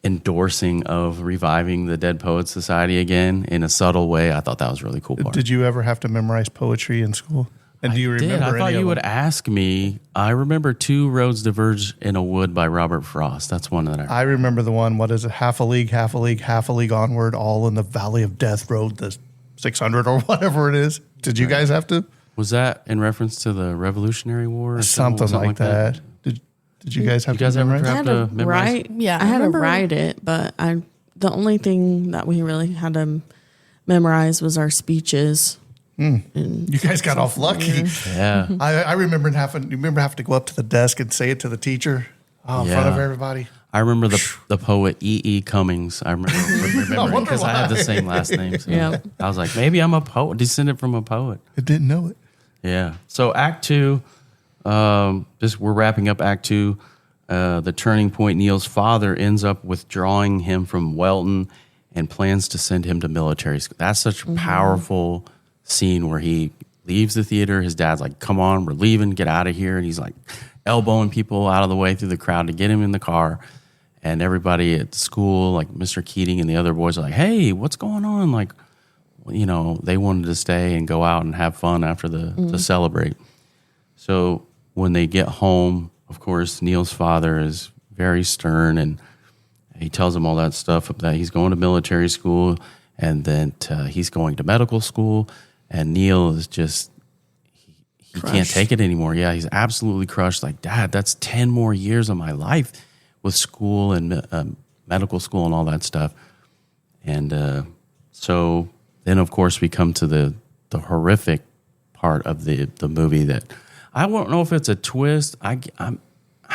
Speaker 13: endorsing of reviving the Dead Poets Society again in a subtle way. I thought that was a really cool part.
Speaker 12: Did you ever have to memorize poetry in school? And do you remember?
Speaker 13: I thought
Speaker 12: any
Speaker 13: you
Speaker 12: of
Speaker 13: would
Speaker 12: them?
Speaker 13: ask me. I remember Two Roads Diverge in a Wood by Robert Frost. That's one that
Speaker 12: I remember the one. What is it? Half a league, half a league, half a league onward. All in the Valley of Death Road, the 600 or whatever it is. Did you guys have to?
Speaker 13: Was that in reference to the Revolutionary War? Or
Speaker 12: Something like that. Did you guys have
Speaker 13: You guys
Speaker 12: to
Speaker 13: ever
Speaker 12: memorize?
Speaker 13: have to memorize?
Speaker 14: Yeah,
Speaker 15: I had to
Speaker 14: remember-
Speaker 15: write it, but the only thing that we really had to memorize was our speeches.
Speaker 12: You guys got off lucky.
Speaker 13: Yeah.
Speaker 12: I remember having to go up to the desk and say it to the teacher in front of everybody.
Speaker 13: I remember the poet E.E. Cummings. I remember because I had the same last name. So
Speaker 15: Yeah.
Speaker 13: I was like, maybe I'm a poet, descended from a poet.
Speaker 12: I didn't know it.
Speaker 13: Yeah. So Act 2, we're wrapping up Act 2. The turning point, Neil's father ends up withdrawing him from Welton and plans to send him to military school. That's such a powerful scene where he leaves the theater. His dad's like, come on, we're leaving, get out of here. And he's like elbowing people out of the way through the crowd to get him in the car. And everybody at the school, like Mr. Keating and the other boys are like, hey, what's going on? Like, you know, they wanted to stay and go out and have fun after to celebrate. So when they get home, of course, Neil's father is very stern and he tells him all that stuff, that he's going to military school and then he's going to medical school. And Neil is just, he can't take it anymore. Yeah, he's absolutely crushed. Like, Dad, that's 10 more years of my life with school and medical school and all that stuff. And so then, of course, we come to the horrific part of the movie that I don't know if it's a twist. I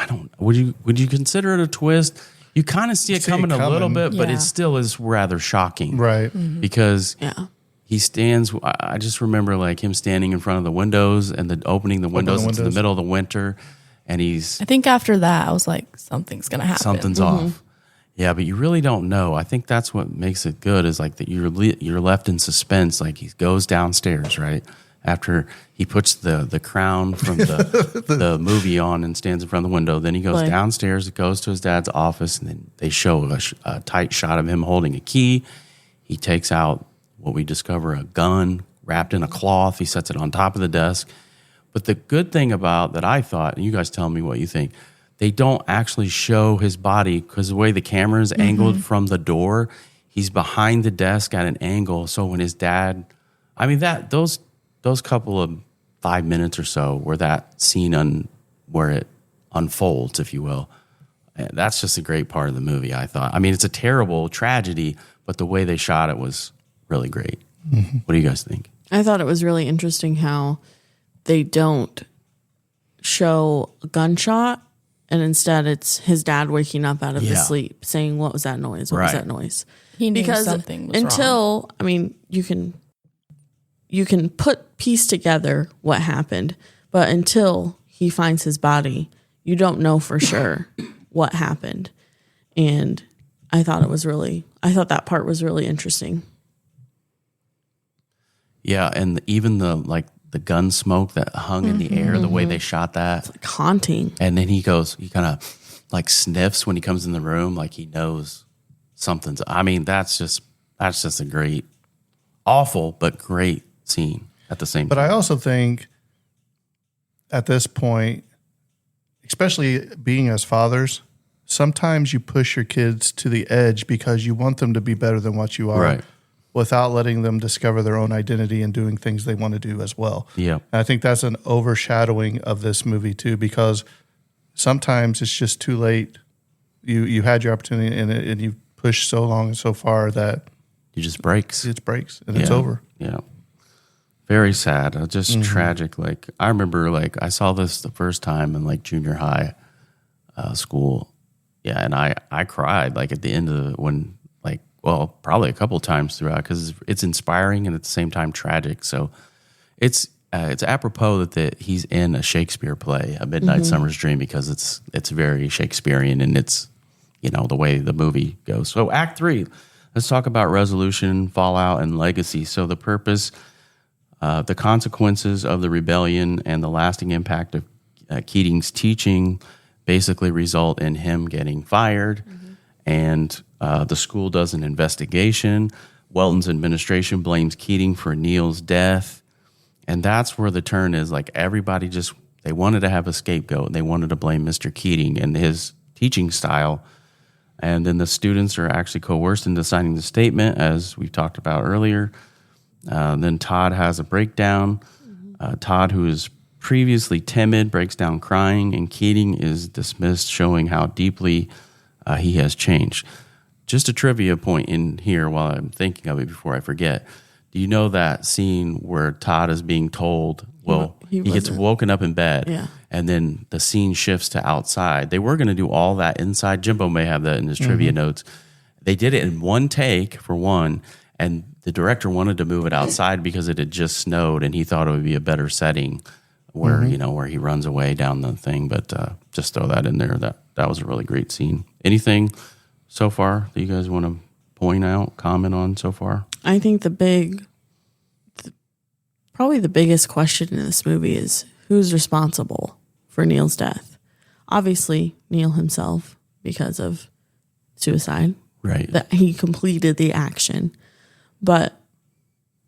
Speaker 13: don't. Would you consider it a twist? You kind of see it coming a little bit, but it still is rather shocking,
Speaker 12: right?
Speaker 13: Because he stands. I just remember like him standing in front of the windows and opening the windows into the middle of the winter, and he's.
Speaker 14: I think after that, I was like, something's gonna happen.
Speaker 13: Something's off. Yeah, but you really don't know. I think that's what makes it good is like that you're left in suspense. Like he goes downstairs, right? After he puts the crown from the movie on and stands in front of the window. Then he goes downstairs, goes to his dad's office, and then they show a tight shot of him holding a key. He takes out what we discover, a gun wrapped in a cloth. He sets it on top of the desk. But the good thing about that I thought, and you guys tell me what you think, they don't actually show his body because the way the camera is angled from the door, he's behind the desk at an angle. So when his dad, I mean, those couple of 5 minutes or so where that scene where it unfolds, if you will, that's just a great part of the movie, I thought. I mean, it's a terrible tragedy, but the way they shot it was really great. What do you guys think?
Speaker 15: I thought it was really interesting how they don't show a gunshot, and instead it's his dad waking up out of his sleep saying, what was that noise? What was that noise?
Speaker 14: He knew
Speaker 15: because
Speaker 14: something was
Speaker 15: until,
Speaker 14: wrong.
Speaker 15: I mean, you can piece together what happened, but until he finds his body, you don't know for sure what happened. And I thought that part was really interesting.
Speaker 13: Yeah, and even the gun smoke that hung in the air, the way they shot that.
Speaker 15: It's like haunting.
Speaker 13: And then he kind of like sniffs when he comes in the room, like he knows something's. I mean, that's just a great, awful, but great scene at the same time.
Speaker 12: But I also think at this point, especially being as fathers, sometimes you push your kids to the edge because you want them to be better than what you are.
Speaker 13: Right.
Speaker 12: Without letting them discover their own identity and doing things they want to do as well.
Speaker 13: Yeah.
Speaker 12: And I think that's an overshadowing of this movie too, because sometimes it's just too late. You had your opportunity and you push so long and so far that
Speaker 13: it just breaks.
Speaker 12: It breaks and it's over.
Speaker 13: Yeah. Very sad. Just tragic. Like I remember I saw this the first time in like junior high school. Yeah. And I cried like at the end of when probably a couple of times throughout because it's inspiring and at the same time tragic. So it's apropos that he's in a Shakespeare play, A Midnight Summer's Dream, because it's very Shakespearean and it's, the way the movie goes. So Act 3, let's talk about resolution, fallout, and legacy. So the purpose, the consequences of the rebellion and the lasting impact of Keating's teaching basically result in him getting fired. And the school does an investigation. Welton's administration blames Keating for Neil's death. And that's where the turn is. Like everybody they wanted to have a scapegoat. They wanted to blame Mr. Keating and his teaching style. And then the students are actually coerced into signing the statement, as we talked about earlier. Then Todd has a breakdown. Todd, who is previously timid, breaks down crying, and Keating is dismissed, showing how deeply he has changed. Just a trivia point in here while I'm thinking of it before I forget. Do you know that scene where Todd is being told, he gets woken up in bed, and then the scene shifts to outside? They were going to do all that inside. Jimbo may have that in his trivia notes. They did it in one take, for one, and the director wanted to move it outside because it had just snowed, and he thought it would be a better setting where, where he runs away down the thing. But just throw that in there. That was a really great scene. Anything so far that you guys want to point out, comment on so far?
Speaker 15: I think probably the biggest question in this movie is who's responsible for Neil's death. Obviously, Neil himself, because of suicide.
Speaker 13: Right.
Speaker 15: That he completed the action. But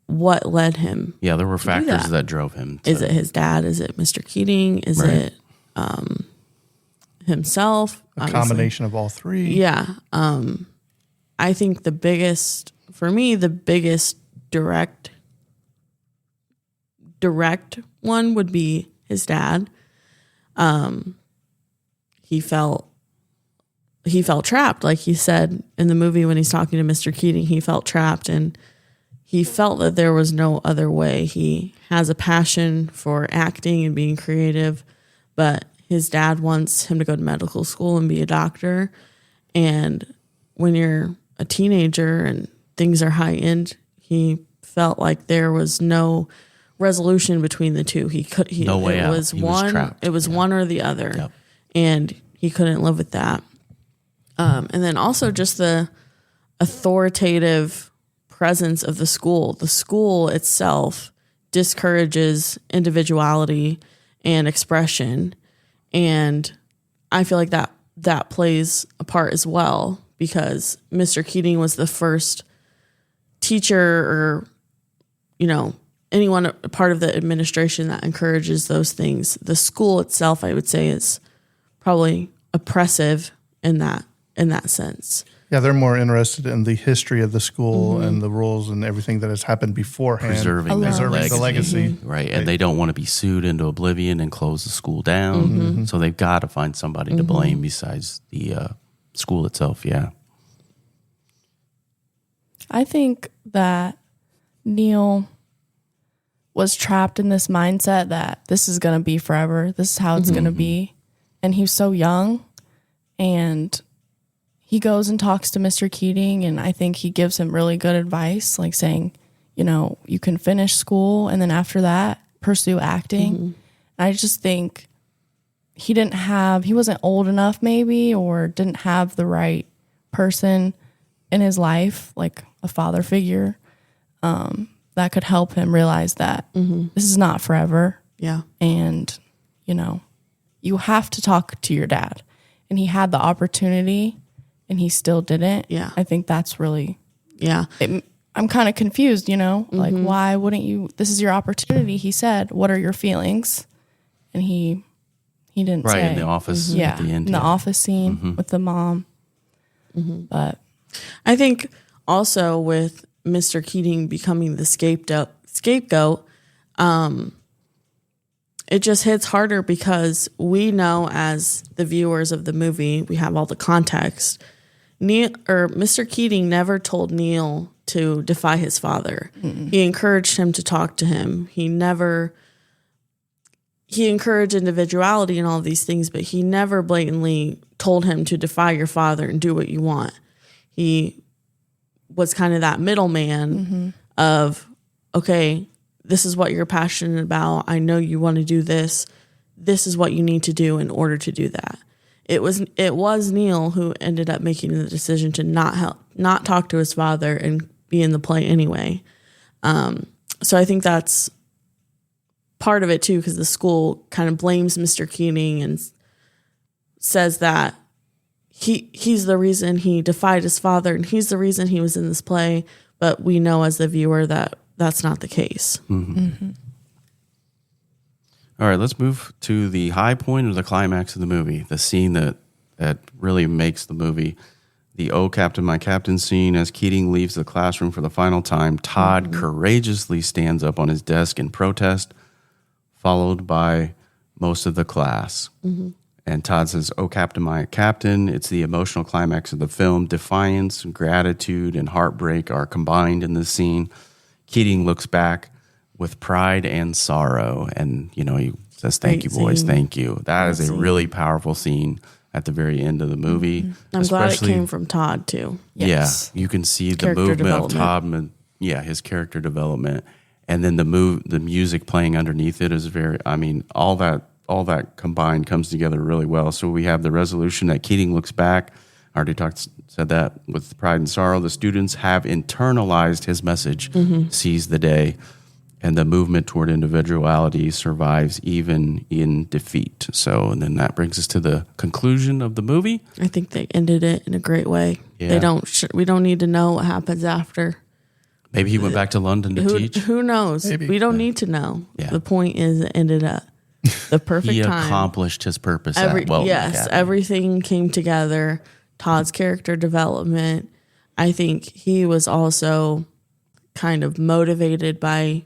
Speaker 15: what led him?
Speaker 13: Yeah, there were factors that drove him.
Speaker 15: Is it his dad? Is it Mr. Keating? Is it himself?
Speaker 12: A combination of all three.
Speaker 15: Yeah. I think the biggest direct one would be his dad. He felt trapped, like he said in the movie when he's talking to Mr. Keating. He felt trapped, and he felt that there was no other way. He has a passion for acting and being creative, but his dad wants him to go to medical school and be a doctor. And when you're a teenager and things are high end, he felt like there was no resolution between the two.
Speaker 13: No way out. He was trapped.
Speaker 15: It was one or the other, and he couldn't live with that. And then also just the authoritative presence of the school. The school itself discourages individuality and expression, and I feel like that plays a part as well, because Mr. Keating was the first teacher or, anyone a part of the administration that encourages those things. The school itself, I would say, is probably oppressive in that sense.
Speaker 12: Yeah, they're more interested in the history of the school and the rules and everything that has happened beforehand.
Speaker 13: Preserving
Speaker 12: the legacy.
Speaker 13: Right, and they don't want to be sued into oblivion and close the school down. So they've got to find somebody to blame besides the school itself, yeah.
Speaker 14: I think that Neil was trapped in this mindset that this is going to be forever. This is how it's going to be. And he was so young, and he goes and talks to Mr. Keating, and I think he gives him really good advice, like saying, you can finish school, and then after that, pursue acting. I just think he wasn't old enough maybe, or didn't have the right person in his life, like a father figure, that could help him realize that this is not forever.
Speaker 15: Yeah.
Speaker 14: And, you have to talk to your dad. And he had the opportunity, and he still didn't.
Speaker 15: Yeah.
Speaker 14: I think that's really,
Speaker 15: yeah.
Speaker 14: I'm kind of confused, like, why wouldn't you, this is your opportunity. He said, what are your feelings? And he didn't say.
Speaker 13: Right, in the office at the end.
Speaker 14: In the office scene with the mom. But
Speaker 15: I think also with Mr. Keating becoming the scapegoat, it just hits harder because we know, as the viewers of the movie, we have all the context. Mr. Keating never told Neil to defy his father. He encouraged him to talk to him. He encouraged individuality and all of these things, but he never blatantly told him to defy your father and do what you want. He was kind of that middleman of, okay, this is what you're passionate about. I know you want to do this. This is what you need to do in order to do that. It was Neil who ended up making the decision to not talk to his father and be in the play anyway. So I think that's part of it too, because the school kind of blames Mr. Keating and says that he's the reason he defied his father, and he's the reason he was in this play. But we know as the viewer that that's not the case.
Speaker 13: All right, let's move to the high point of the climax of the movie, the scene that really makes the movie. The "Oh, Captain, My Captain" scene. As Keating leaves the classroom for the final time, Todd courageously stands up on his desk in protest, followed by most of the class. And Todd says, "Oh, Captain, my Captain." It's the emotional climax of the film. Defiance, gratitude, and heartbreak are combined in this scene. Keating looks back with pride and sorrow. And, he says, "Thank you, boys. Thank you." That is a really powerful scene at the very end of the movie.
Speaker 15: I'm glad it came from Todd, too.
Speaker 13: Yes. Yeah, you can see the movement of Todd and, his character development. And then the music playing underneath it is all that combined comes together really well. So we have the resolution that Keating looks back. I already said that with pride and sorrow. The students have internalized his message, seize the day, and the movement toward individuality survives even in defeat. So, and then that brings us to the conclusion of the movie.
Speaker 15: I think they ended it in a great way.
Speaker 13: Yeah.
Speaker 15: We don't need to know what happens after.
Speaker 13: Maybe he went back to London to teach.
Speaker 15: Who knows?
Speaker 12: Maybe.
Speaker 15: We don't need to know.
Speaker 13: Yeah.
Speaker 15: The point is it ended up the perfect
Speaker 13: he
Speaker 15: time.
Speaker 13: Accomplished his purpose.
Speaker 15: Everything came together. Todd's character development. I think he was also kind of motivated by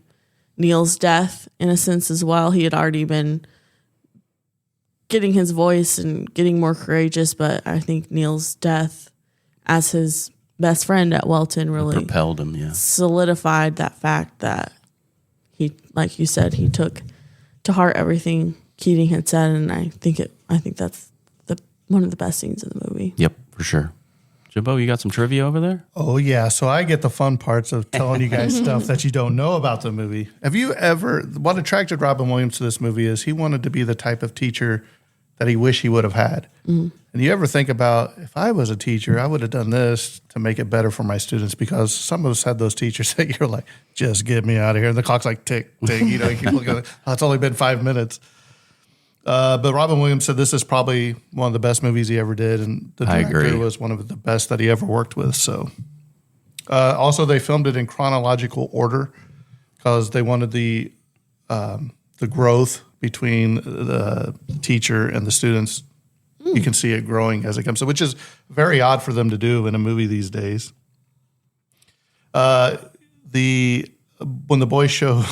Speaker 15: Neil's death in a sense as well. He had already been getting his voice and getting more courageous, but I think Neil's death as his best friend at Welton really
Speaker 13: propelled him,
Speaker 15: solidified that fact that he, like you said, he took to heart everything Keating had said, and I think that's one of the best scenes in the movie.
Speaker 13: Yep, for sure. Jimbo, you got some trivia over there?
Speaker 12: Oh, yeah. So I get the fun parts of telling you guys stuff that you don't know about the movie. What attracted Robin Williams to this movie is he wanted to be the type of teacher that he wished he would have had. And you ever think about, if I was a teacher, I would have done this to make it better for my students, because some of us had those teachers that you're like, just get me out of here. And the clock's like, tick, tick. You keep looking, it's only been 5 minutes. But Robin Williams said this is probably one of the best movies he ever did, and the director was one of the best that he ever worked with. So, also they filmed it in chronological order because they wanted the growth between the teacher and the students. You can see it growing as it comes, which is very odd for them to do in a movie these days. When the boys show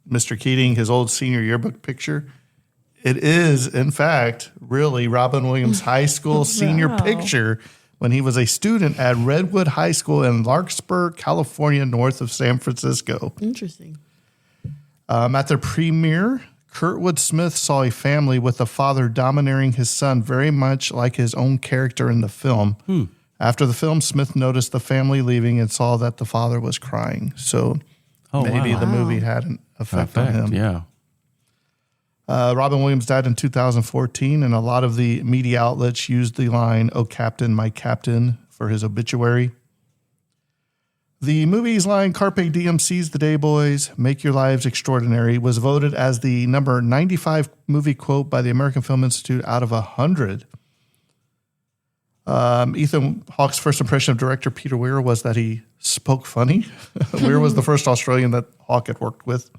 Speaker 12: Mr. Keating his old senior yearbook picture, it is, in fact, really Robin Williams' high school senior picture when he was a student at Redwood High School in Larkspur, California, north of San Francisco.
Speaker 15: Interesting.
Speaker 12: At their premiere, Kurtwood Smith saw a family with the father domineering his son very much like his own character in the film. After the film, Smith noticed the family leaving and saw that the father was crying. So maybe the movie had an effect on him.
Speaker 13: Yeah.
Speaker 12: Robin Williams died in 2014, and a lot of the media outlets used the line, "Oh, Captain, my Captain," for his obituary. The movie's line, "Carpe diem, seize the day, boys, make your lives extraordinary," was voted as the number 95 movie quote by the American Film Institute out of 100. Ethan Hawke's first impression of director Peter Weir was that he spoke funny. Weir was the first Australian that Hawke had worked with.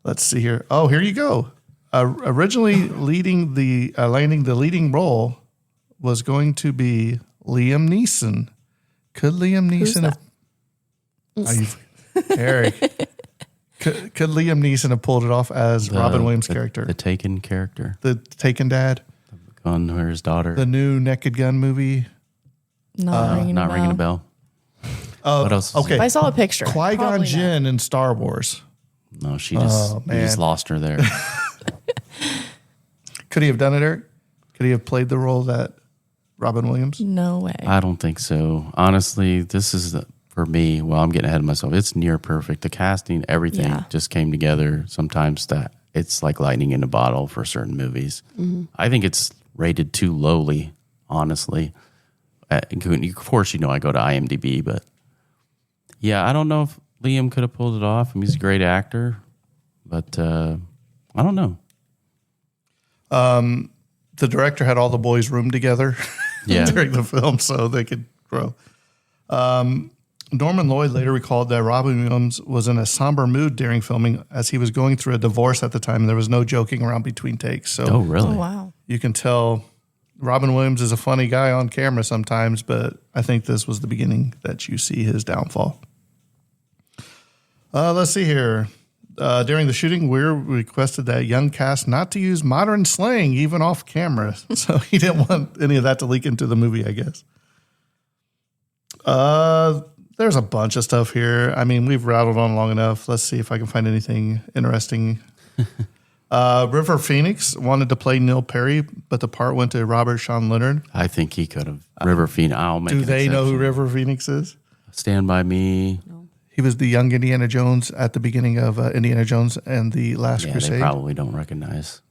Speaker 12: Let's see here. Oh, here you go. Originally landing the leading role was going to be Liam Neeson. Could Liam Neeson have... Eric. Could Liam Neeson have pulled it off as Robin Williams' character?
Speaker 13: The Taken character.
Speaker 12: The Taken dad?
Speaker 13: The gun or his daughter.
Speaker 12: The new Naked Gun movie?
Speaker 14: Not ringing a bell.
Speaker 13: What else?
Speaker 12: Okay.
Speaker 14: I saw a picture.
Speaker 12: Qui-Gon Jinn in Star Wars.
Speaker 13: No, he just lost her there.
Speaker 12: Could he have done it, Eric? Could he have played the role that Robin Williams?
Speaker 14: No way.
Speaker 13: I don't think so. Honestly, this is for me. Well, I'm getting ahead of myself. It's near perfect. The casting, everything just came together. Sometimes that it's like lightning in a bottle for certain movies. I think it's rated too lowly, honestly. Of course, I go to IMDb, but yeah, I don't know if Liam could have pulled it off. He's a great actor, but I don't know.
Speaker 12: The director had all the boys room together
Speaker 13: during
Speaker 12: the film so they could grow. Norman Lloyd later recalled that Robin Williams was in a somber mood during filming as he was going through a divorce at the time. And there was no joking around between takes. So,
Speaker 13: oh, really?
Speaker 14: Oh, wow.
Speaker 12: You can tell Robin Williams is a funny guy on camera sometimes, but I think this was the beginning that you see his downfall. Let's see here. During the shooting, Weir requested that young cast not to use modern slang, even off camera. So he didn't want any of that to leak into the movie, I guess. There's a bunch of stuff here. I mean, we've rattled on long enough. Let's see if I can find anything interesting. River Phoenix wanted to play Neil Perry, but the part went to Robert Sean Leonard.
Speaker 13: I think he could have. River Phoenix. I'll make
Speaker 12: Do
Speaker 13: an
Speaker 12: they know who
Speaker 13: exception.
Speaker 12: River Phoenix is?
Speaker 13: Stand By Me.
Speaker 12: He was the young Indiana Jones at the beginning of Indiana Jones and the Last
Speaker 13: Yeah,
Speaker 12: Crusade.
Speaker 13: they probably don't recognize.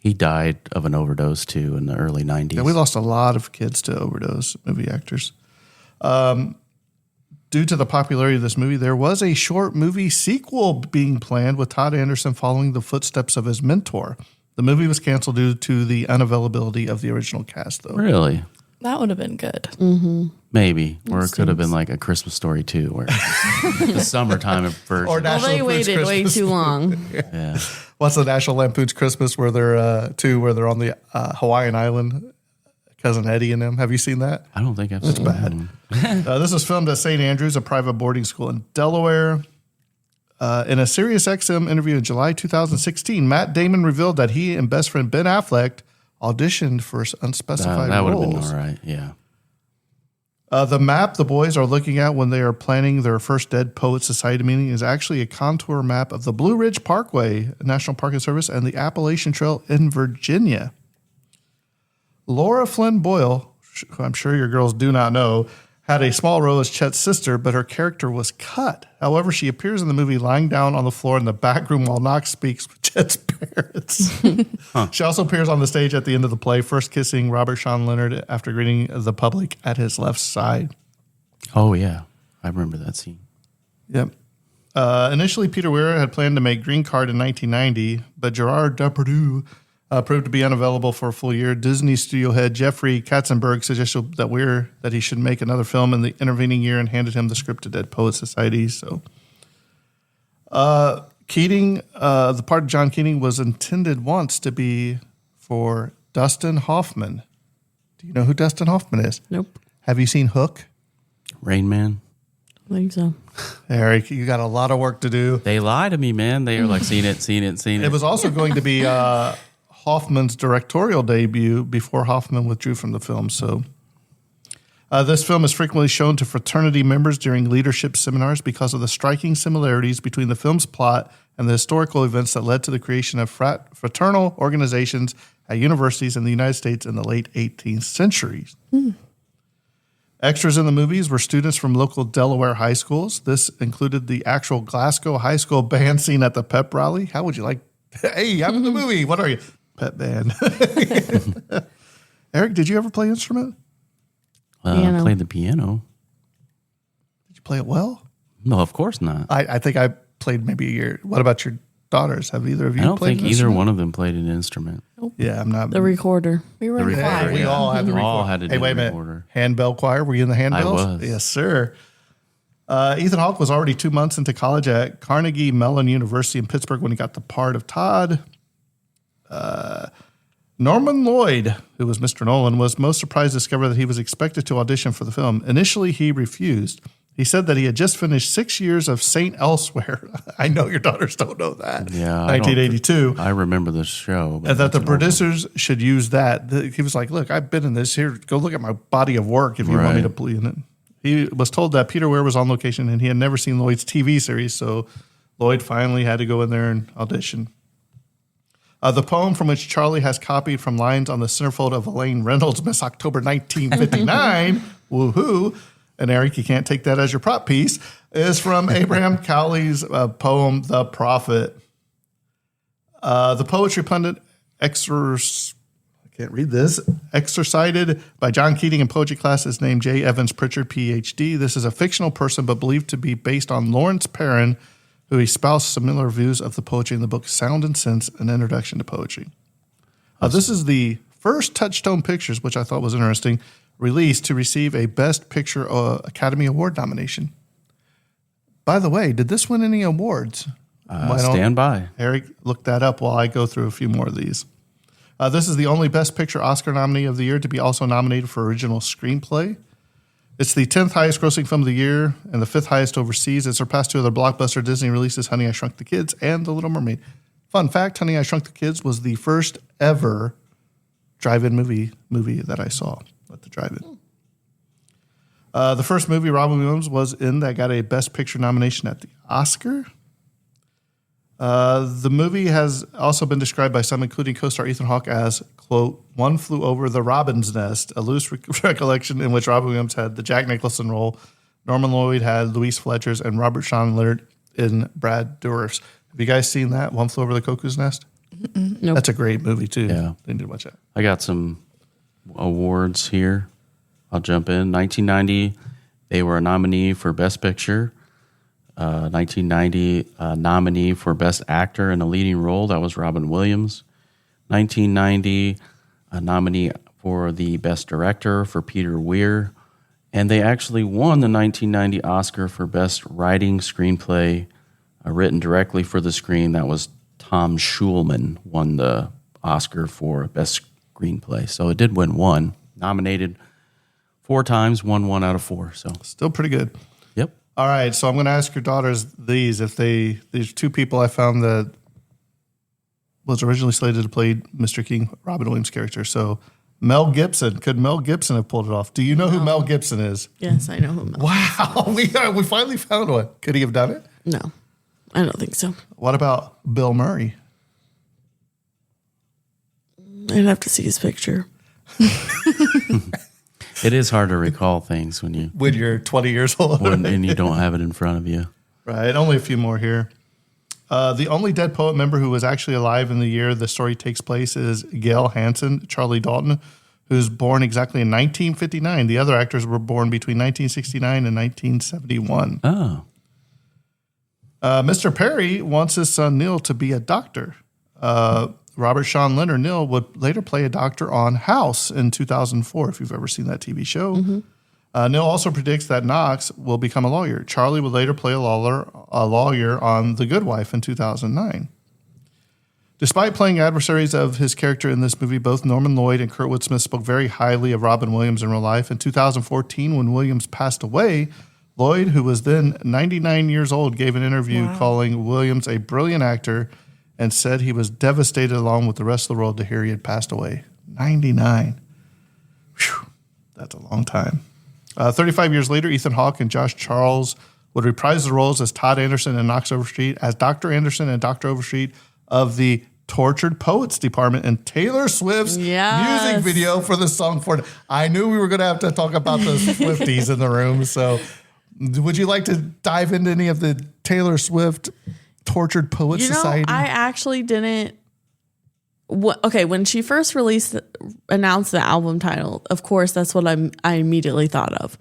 Speaker 13: He died of an overdose, too, in the early 90s.
Speaker 12: Yeah, we lost a lot of kids to overdose, movie actors. Due to the popularity of this movie, there was a short movie sequel being planned with Todd Anderson following the footsteps of his mentor. The movie was canceled due to the unavailability of the original cast, though.
Speaker 13: Really?
Speaker 14: That would have been good.
Speaker 15: Mm-hmm.
Speaker 13: Maybe. Or it could have been like A Christmas Story, too, where the summertime version.
Speaker 12: Or
Speaker 15: Well,
Speaker 12: National
Speaker 15: they
Speaker 12: Lampoon's
Speaker 15: waited way
Speaker 12: Christmas.
Speaker 15: too long.
Speaker 13: Yeah.
Speaker 12: What's the National Lampoon's Christmas where they're where they're on the Hawaiian island? Cousin Eddie and them. Have you seen that?
Speaker 13: I don't think I've
Speaker 12: It's
Speaker 13: seen
Speaker 12: bad.
Speaker 13: it.
Speaker 12: This was filmed at St. Andrews, a private boarding school in Delaware. In a SiriusXM interview in July 2016, Matt Damon revealed that he and best friend Ben Affleck auditioned for unspecified
Speaker 13: That would have
Speaker 12: roles.
Speaker 13: been all right, yeah.
Speaker 12: The map the boys are looking at when they are planning their first Dead Poets Society meeting is actually a contour map of the Blue Ridge Parkway National Park Service and the Appalachian Trail in Virginia. Laura Flynn Boyle, who I'm sure your girls do not know, had a small role as Chet's sister, but her character was cut. However, she appears in the movie lying down on the floor in the back room while Knox speaks with Chet's parents. She also appears on the stage at the end of the play, first kissing Robert Sean Leonard after greeting the public at his left side.
Speaker 13: Oh, yeah. I remember that scene.
Speaker 12: Yep. Initially, Peter Weir had planned to make Green Card in 1990, but Gerard Depardieu proved to be unavailable for a full year. Disney studio head Jeffrey Katzenberg suggested that he should make another film in the intervening year and handed him the script to Dead Poets Society. So, Keating, the part of John Keating was intended once to be for Dustin Hoffman. Do you know who Dustin Hoffman is?
Speaker 15: Nope.
Speaker 12: Have you seen Hook?
Speaker 13: Rain Man.
Speaker 15: I think so.
Speaker 12: Eric, you got a lot of work to do.
Speaker 13: They lie to me, man. They are like, seen it.
Speaker 12: It was also going to be Hoffman's directorial debut before Hoffman withdrew from the film. So this film is frequently shown to fraternity members during leadership seminars because of the striking similarities between the film's plot and the historical events that led to the creation of fraternal organizations at universities in the United States in the late 18th century. Extras in the movies were students from local Delaware high schools. This included the actual Glasgow High School band scene at the pep rally. How would you like? Hey, I'm in the movie. What are you? Pep band. Eric, did you ever play instrument?
Speaker 15: Piano.
Speaker 13: Played the piano.
Speaker 12: Did you play it well?
Speaker 13: No, of course not.
Speaker 12: I think I played maybe a year. What about your daughters? Have either of you
Speaker 13: I don't
Speaker 12: played
Speaker 13: think
Speaker 12: an
Speaker 13: either
Speaker 12: instrument?
Speaker 13: one of them played an instrument.
Speaker 12: Yeah, I'm not.
Speaker 15: The recorder.
Speaker 14: We were
Speaker 13: The
Speaker 14: in
Speaker 13: recorder,
Speaker 14: choir.
Speaker 12: We
Speaker 13: yeah.
Speaker 12: all had the
Speaker 13: We
Speaker 12: recorder.
Speaker 13: all had to
Speaker 12: Hey,
Speaker 13: do
Speaker 12: wait a
Speaker 13: the
Speaker 12: minute.
Speaker 13: recorder.
Speaker 12: Handbell choir. Were you in the handbells?
Speaker 13: I was.
Speaker 12: Yes, sir. Ethan Hawke was already 2 months into college at Carnegie Mellon University in Pittsburgh when he got the part of Todd. Norman Lloyd, who was Mr. Nolan, was most surprised to discover that he was expected to audition for the film. Initially, he refused. He said that he had just finished 6 years of St. Elsewhere. I know your daughters don't know that.
Speaker 13: Yeah.
Speaker 12: 1982.
Speaker 13: I remember the show. but
Speaker 12: And that the
Speaker 13: that's an old one.
Speaker 12: producers should use that. He was like, look, I've been in this. Here, go look at my body of work if you want me
Speaker 13: Right.
Speaker 12: to play in it. He was told that Peter Weir was on location and he had never seen Lloyd's TV series, so Lloyd finally had to go in there and audition. The poem from which Charlie has copied from lines on the centerfold of Elaine Reynolds' Miss October 1959, woohoo, and Eric, you can't take that as your prop piece, is from Abraham Cowley's poem, The Prophet. The poetry pundit exercised by John Keating in poetry class is named J. Evans Pritchard, Ph.D. This is a fictional person, but believed to be based on Lawrence Perrin, who espoused similar views of the poetry in the book Sound and Sense, An Introduction to Poetry. This is the first Touchstone Pictures, which I thought was interesting, released to receive a Best Picture Academy Award nomination. By the way, did this win any awards?
Speaker 13: Stand by.
Speaker 12: Eric, look that up while I go through a few more of these. This is the only Best Picture Oscar nominee of the year to be also nominated for original screenplay. It's the 10th highest grossing film of the year and the 5th highest overseas. It surpassed 2 other blockbuster Disney releases, Honey, I Shrunk the Kids and The Little Mermaid. Fun fact, Honey, I Shrunk the Kids was the first ever drive-in movie that I saw at the drive-in. The first movie Robin Williams was in that got a Best Picture nomination at the Oscar. The movie has also been described by some, including co-star Ethan Hawke, as, quote, One Flew Over the Robin's Nest, a loose recollection in which Robin Williams had the Jack Nicholson role, Norman Lloyd had Louise Fletcher's, and Robert Sean Leonard in Brad Dourif's. Have you guys seen that, One Flew Over the Cuckoo's Nest?
Speaker 15: Nope.
Speaker 12: That's a great movie, too.
Speaker 13: Yeah.
Speaker 12: They need to watch that.
Speaker 13: I got some awards here. I'll jump in. 1990, they were a nominee for Best Picture. 1990, nominee for Best Actor in a Leading Role. That was Robin Williams. 1990, a nominee for the Best Director for Peter Weir. And they actually won the 1990 Oscar for Best Writing Screenplay written directly for the screen. That was Tom Schulman won the Oscar for Best Screenplay. So it did win 1. Nominated 4 times, won 1 out of 4. So
Speaker 12: still pretty good.
Speaker 13: Yep.
Speaker 12: All right, so I'm going to ask your daughters these. There's 2 people I found that was originally slated to play Mr. King, Robin Williams' character. So Mel Gibson. Could Mel Gibson have pulled it off? Do you know who Mel Gibson is?
Speaker 15: Yes, I know who Mel
Speaker 12: Wow, we finally found one. Could he have done it?
Speaker 15: No, I don't think so.
Speaker 12: What about Bill Murray?
Speaker 15: I'd have to see his picture.
Speaker 13: it is hard to recall things when
Speaker 12: you're 20 years old
Speaker 13: and you don't have it in front of you.
Speaker 12: Right. Only a few more here. The only Dead Poet member who was actually alive in the year the story takes place is Gail Hansen, Charlie Dalton, who's born exactly in 1959. The other actors were born between 1969 and 1971.
Speaker 13: Oh.
Speaker 12: Mr. Perry wants his son Neil to be a doctor. Robert Sean Leonard, Neil, would later play a doctor on House in 2004, if you've ever seen that TV show.
Speaker 15: Mm-hmm.
Speaker 12: Neil also predicts that Knox will become a lawyer. Charlie would later play a lawyer on The Good Wife in 2009. Despite playing adversaries of his character in this movie, both Norman Lloyd and Kurtwood Smith spoke very highly of Robin Williams in real life. In 2014, when Williams passed away, Lloyd, who was then 99 years old, gave an interview calling Williams a brilliant actor and said he was devastated along with the rest of the world to hear he had passed away. 99. Whew, that's a long time. 35 years later, Ethan Hawke and Josh Charles would reprise the roles as Todd Anderson and Knox Overstreet, as Dr. Anderson and Dr. Overstreet of the Tortured Poets Department in Taylor Swift's music video for the song For It. I knew we were going to have to talk about the Swifties in the room. So would you like to dive into any of the Taylor Swift Tortured Poets Society?
Speaker 15: I actually didn't. Okay, when she first announced the album title, of course, that's what I immediately thought of.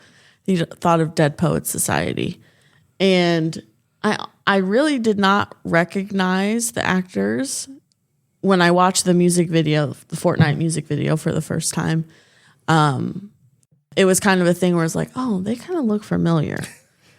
Speaker 15: I thought of Dead Poets Society. And I really did not recognize the actors when I watched the music video, the Fortnite music video for the first time. It was kind of a thing where it's like, oh, they kind of look familiar.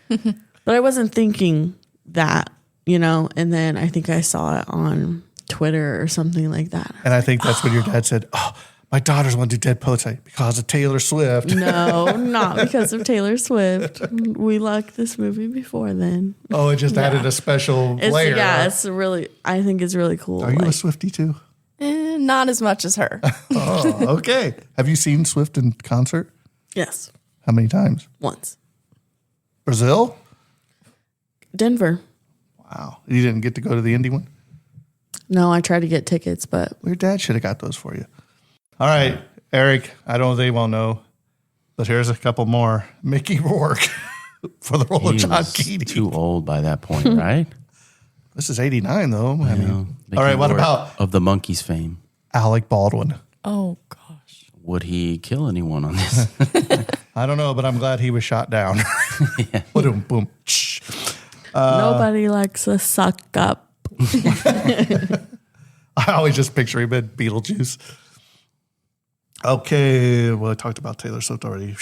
Speaker 15: But I wasn't thinking that, and then I think I saw it on Twitter or something like that.
Speaker 12: And I think that's when your dad said, oh, my daughters want to do Dead Poets because of Taylor Swift.
Speaker 15: No, not because of Taylor Swift. We liked this movie before then.
Speaker 12: Oh, it just added a special layer.
Speaker 15: It's really, I think it's really cool.
Speaker 12: Are you a Swiftie too?
Speaker 14: Not as much as her.
Speaker 12: Oh, okay. Have you seen Swift in concert?
Speaker 15: Yes.
Speaker 12: How many times?
Speaker 15: Once.
Speaker 12: Brazil?
Speaker 15: Denver.
Speaker 12: Wow. You didn't get to go to the indie one?
Speaker 15: No, I tried to get tickets, but...
Speaker 12: Your dad should have got those for you. All right, Eric, I don't know if they won't know, but here's a couple more. Mickey Rourke for the role of John Keating.
Speaker 13: Too old by that point, right?
Speaker 12: This is 89, though. I mean, all
Speaker 13: Mickey
Speaker 12: right, what
Speaker 13: Rourke
Speaker 12: about...
Speaker 13: Of the Monkees fame.
Speaker 12: Alec Baldwin.
Speaker 14: Oh, gosh.
Speaker 13: Would he kill anyone on this?
Speaker 12: I don't know, but I'm glad he was shot down. Boom, boom.
Speaker 15: Nobody likes a suck up.
Speaker 12: I always just picture him in Beetlejuice. Okay, well, I talked about Taylor Swift already.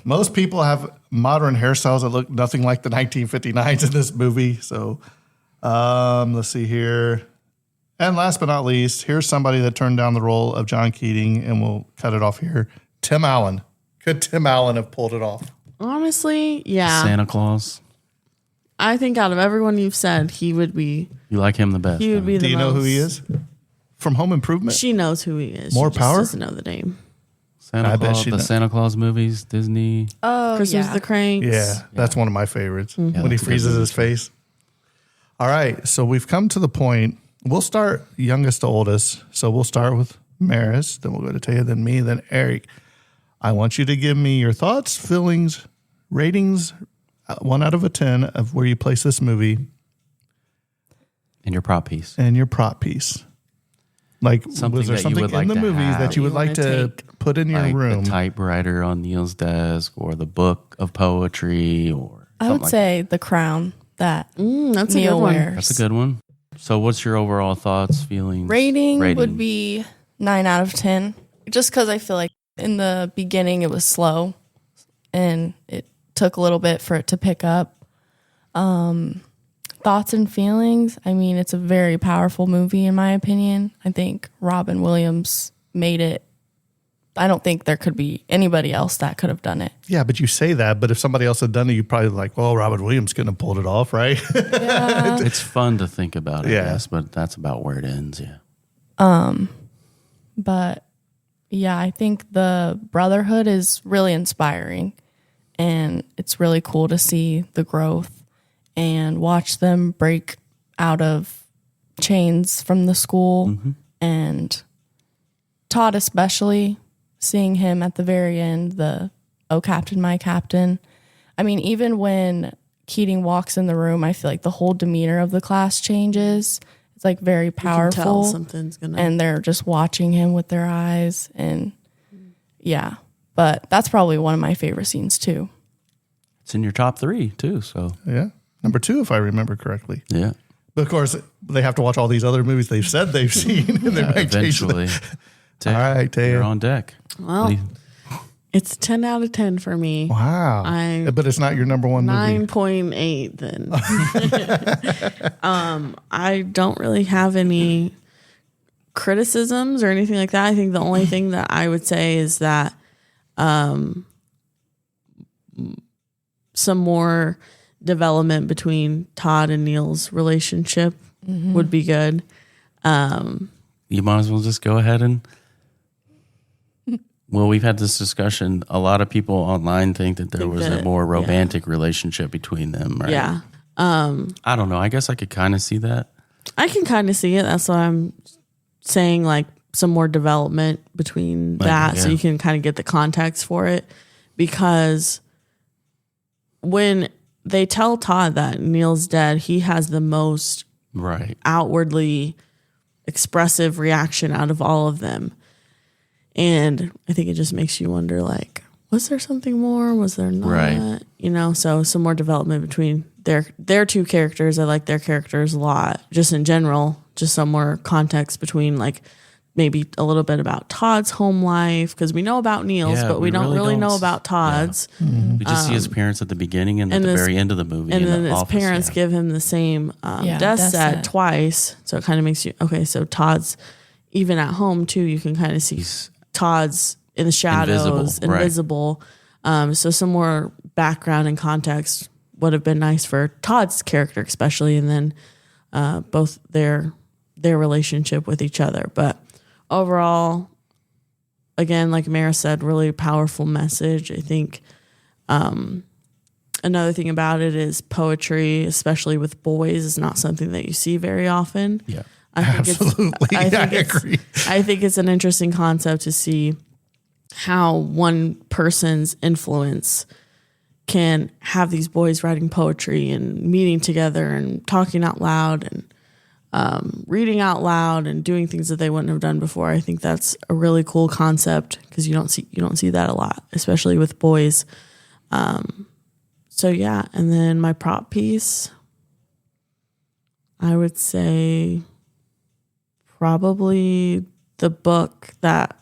Speaker 12: Most people have modern hairstyles that look nothing like the 1959s in this movie. So let's see here. And last but not least, here's somebody that turned down the role of John Keating, and we'll cut it off here. Tim Allen. Could Tim Allen have pulled it off?
Speaker 15: Honestly, yeah.
Speaker 13: Santa Claus.
Speaker 15: I think out of everyone you've said, he would be.
Speaker 13: You like him the best.
Speaker 15: He would be the
Speaker 12: Do you know
Speaker 15: most-
Speaker 12: who he is? From Home Improvement?
Speaker 15: She knows who he is.
Speaker 12: More
Speaker 15: she
Speaker 12: power?
Speaker 15: just doesn't know the name.
Speaker 13: Santa Claus, the Santa Claus movies, Disney.
Speaker 14: Oh,
Speaker 15: Christmas the Cranks.
Speaker 12: Yeah, that's one of my favorites.
Speaker 15: Mhm.
Speaker 12: When
Speaker 15: Yeah,
Speaker 12: he
Speaker 13: that's a good
Speaker 12: freezes
Speaker 13: movie
Speaker 12: his
Speaker 13: too.
Speaker 12: face. All right, so we've come to the point. We'll start youngest to oldest. So we'll start with Maris, then we'll go to Taia, then me, then Eric. I want you to give me your thoughts, feelings, ratings, 1 out of 10 of where you place this movie.
Speaker 13: And your prop piece.
Speaker 12: And your prop piece. Like,
Speaker 13: Something
Speaker 12: was there
Speaker 13: that you
Speaker 12: something
Speaker 13: would
Speaker 12: in
Speaker 13: like
Speaker 12: the
Speaker 13: to
Speaker 12: movies
Speaker 13: have.
Speaker 12: that you would
Speaker 15: You
Speaker 12: like
Speaker 15: wanna
Speaker 12: to put in your
Speaker 13: Like
Speaker 12: room?
Speaker 13: the typewriter on Neil's desk, or the book of poetry, or
Speaker 14: I would say The Crown that
Speaker 15: that's a
Speaker 14: Neil
Speaker 15: good one.
Speaker 14: wears.
Speaker 13: That's a good one. So, what's your overall thoughts, feelings?
Speaker 14: Rating would be 9 out of 10. Just because I feel like in the beginning it was slow and it took a little bit for it to pick up. Thoughts and feelings. I mean, it's a very powerful movie in my opinion. I think Robin Williams made it. I don't think there could be anybody else that could have done it.
Speaker 12: Yeah, but you say that, but if somebody else had done it, you'd probably like, well, Robin Williams couldn't have pulled it off, right?
Speaker 14: Yeah.
Speaker 13: It's fun to think about, I
Speaker 12: Yeah.
Speaker 13: guess, but that's about where it ends. Yeah.
Speaker 14: But yeah, I think the brotherhood is really inspiring and it's really cool to see the growth and watch them break out of chains from the school and Todd especially, seeing him at the very end, the "Oh Captain, my Captain." I mean, even when Keating walks in the room, I feel like the whole demeanor of the class changes. It's like very
Speaker 15: You can tell
Speaker 14: powerful.
Speaker 15: something's gonna.
Speaker 14: And they're just watching him with their eyes. And yeah, but that's probably one of my favorite scenes too.
Speaker 13: It's in your top 3 too. So
Speaker 12: Yeah. Number 2, if I remember correctly.
Speaker 13: yeah,
Speaker 12: But of course, they have to watch all these other movies they've said they've seen. And they might change them.
Speaker 13: eventually.
Speaker 12: All right, Taia.
Speaker 13: You're on deck.
Speaker 15: Well, it's 10 out of 10 for me.
Speaker 12: Wow. But it's not your number one movie.
Speaker 15: 9.8 then. I don't really have any criticisms or anything like that. I think the only thing that I would say is that some more development between Todd and Neil's relationship would be good.
Speaker 13: You might as well just go ahead and. Well, we've had this discussion. A lot of people online think that there was a more romantic relationship between them. Right?
Speaker 15: Yeah.
Speaker 13: I don't know. I guess I could kind of see that.
Speaker 15: I can kind of see it. That's why I'm saying like some more development between that so you can kind of get the context for it. Because when they tell Todd that Neil's dead, he has the most outwardly expressive reaction out of all of them. And I think it just makes you wonder, like, was there something more? Was there not?
Speaker 13: Right.
Speaker 15: You know, so some more development between their two characters. I like their characters a lot, just in general. Just some more context between, like, maybe a little bit about Todd's home life, because we know about Neil's, but we don't really know about Todd's.
Speaker 13: We just see his parents at the beginning and at the very end of the movie.
Speaker 15: And
Speaker 13: in
Speaker 15: then
Speaker 13: the
Speaker 15: his
Speaker 13: office,
Speaker 15: parents give him the same death set twice. So it kind of makes you, okay, so Todd's, even at home too, you can kind of see Todd's in the shadows, invisible. So some more background and context would have been nice for Todd's character, especially, and then both their relationship with each other. But overall, again, like Maris said, really powerful message. I think another thing about it is poetry, especially with boys, is not something that you see very often.
Speaker 13: Yeah.
Speaker 15: I think
Speaker 12: Absolutely. I agree.
Speaker 15: I think it's an interesting concept to see how one person's influence can have these boys writing poetry and meeting together and talking out loud and reading out loud and doing things that they wouldn't have done before. I think that's a really cool concept because you don't see that a lot, especially with boys. So yeah, and then my prop piece, I would say probably the book that,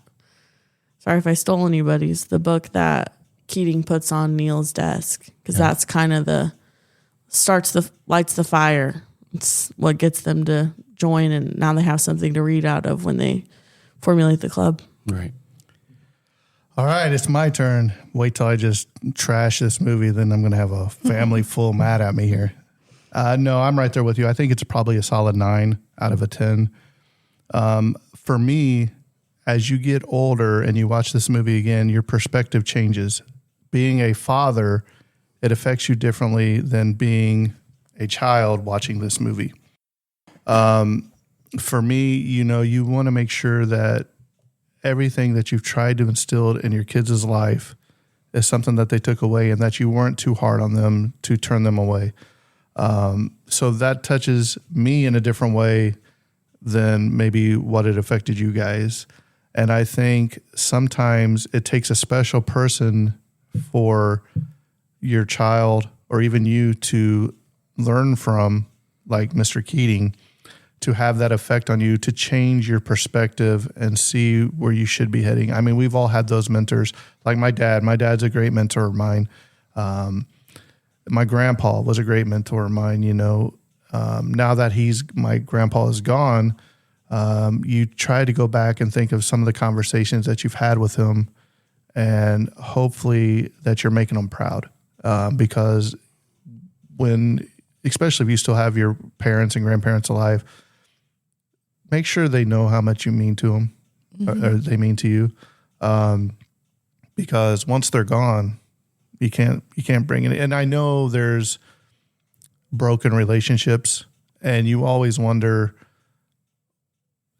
Speaker 15: sorry if I stole anybody's, the book that Keating puts on Neil's desk, because that's kind of lights the fire. It's what gets them to join, and now they have something to read out of when they formulate the club.
Speaker 13: Right.
Speaker 12: All right, it's my turn. Wait till I just trash this movie, then I'm going to have a family full mad at me here. No, I'm right there with you. I think it's probably a solid 9 out of a 10. For me, as you get older and you watch this movie again, your perspective changes. Being a father, it affects you differently than being a child watching this movie. For me, you want to make sure that everything that you've tried to instill in your kids' life is something that they took away, and that you weren't too hard on them to turn them away. So that touches me in a different way than maybe what it affected you guys. And I think sometimes it takes a special person for your child or even you to learn from, like Mr. Keating, to have that effect on you, to change your perspective and see where you should be heading. I mean, we've all had those mentors, like my dad. My dad's a great mentor of mine. My grandpa was a great mentor of mine. Now that my grandpa is gone, you try to go back and think of some of the conversations that you've had with him, and hopefully that you're making them proud. Because especially if you still have your parents and grandparents alive, make sure they know how much you mean to them, or they mean to you. Because once they're gone, you can't bring it. And I know there's broken relationships, and you always wonder,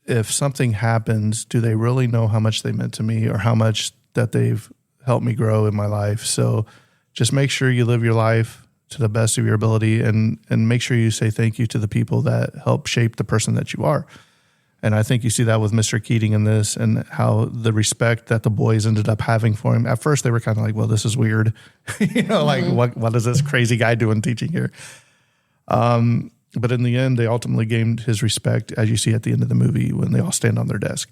Speaker 12: if something happens, do they really know how much they meant to me, or how much that they've helped me grow in my life? So just make sure you live your life to the best of your ability, and make sure you say thank you to the people that help shape the person that you are. And I think you see that with Mr. Keating in this, and how the respect that the boys ended up having for him. At first they were kind of like, well, this is weird. Like what is this crazy guy doing teaching here? But in the end, they ultimately gained his respect, as you see at the end of the movie when they all stand on their desk.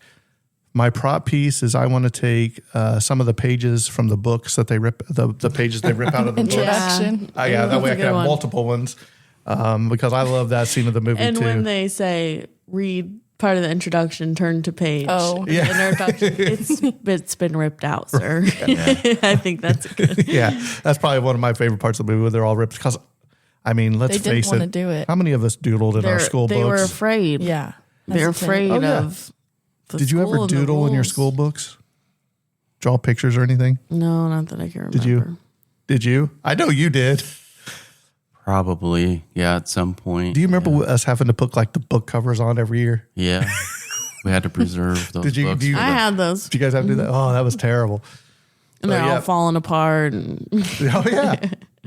Speaker 12: My prop piece is I want to take some of the pages from the books that they rip, the pages they rip out of the
Speaker 14: Introduction.
Speaker 12: books. Yeah, that way I can have multiple ones, because I love that scene of the movie
Speaker 15: And
Speaker 12: too.
Speaker 15: when they say, read part of the introduction, turn to page.
Speaker 14: Oh.
Speaker 15: The introduction, it's been ripped out, sir. I think that's good.
Speaker 12: Yeah, that's probably one of my favorite parts of the movie, where they're all ripped. Because, I mean, let's
Speaker 14: They didn't
Speaker 12: face
Speaker 14: wanna
Speaker 12: it.
Speaker 14: do it.
Speaker 12: How many of us doodled in our school
Speaker 15: They were
Speaker 12: books?
Speaker 15: afraid.
Speaker 14: Yeah.
Speaker 15: They're
Speaker 14: That's the thing.
Speaker 15: afraid
Speaker 12: Oh, yeah.
Speaker 15: of the
Speaker 12: Did you
Speaker 15: school
Speaker 12: ever
Speaker 15: and the
Speaker 12: doodle in your
Speaker 15: rules.
Speaker 12: school books? Draw pictures or anything?
Speaker 15: No, not that I can remember.
Speaker 12: Did you? Did you? I know you did.
Speaker 13: Probably, yeah, at some point.
Speaker 12: Do you remember us having to put like the book covers on every year?
Speaker 13: Yeah. We had to preserve those
Speaker 12: Did you?
Speaker 13: books.
Speaker 15: I had those.
Speaker 12: Did you guys have to do that? Oh, that was terrible.
Speaker 15: And they're
Speaker 12: yeah.
Speaker 15: all falling apart. And
Speaker 12: Oh yeah.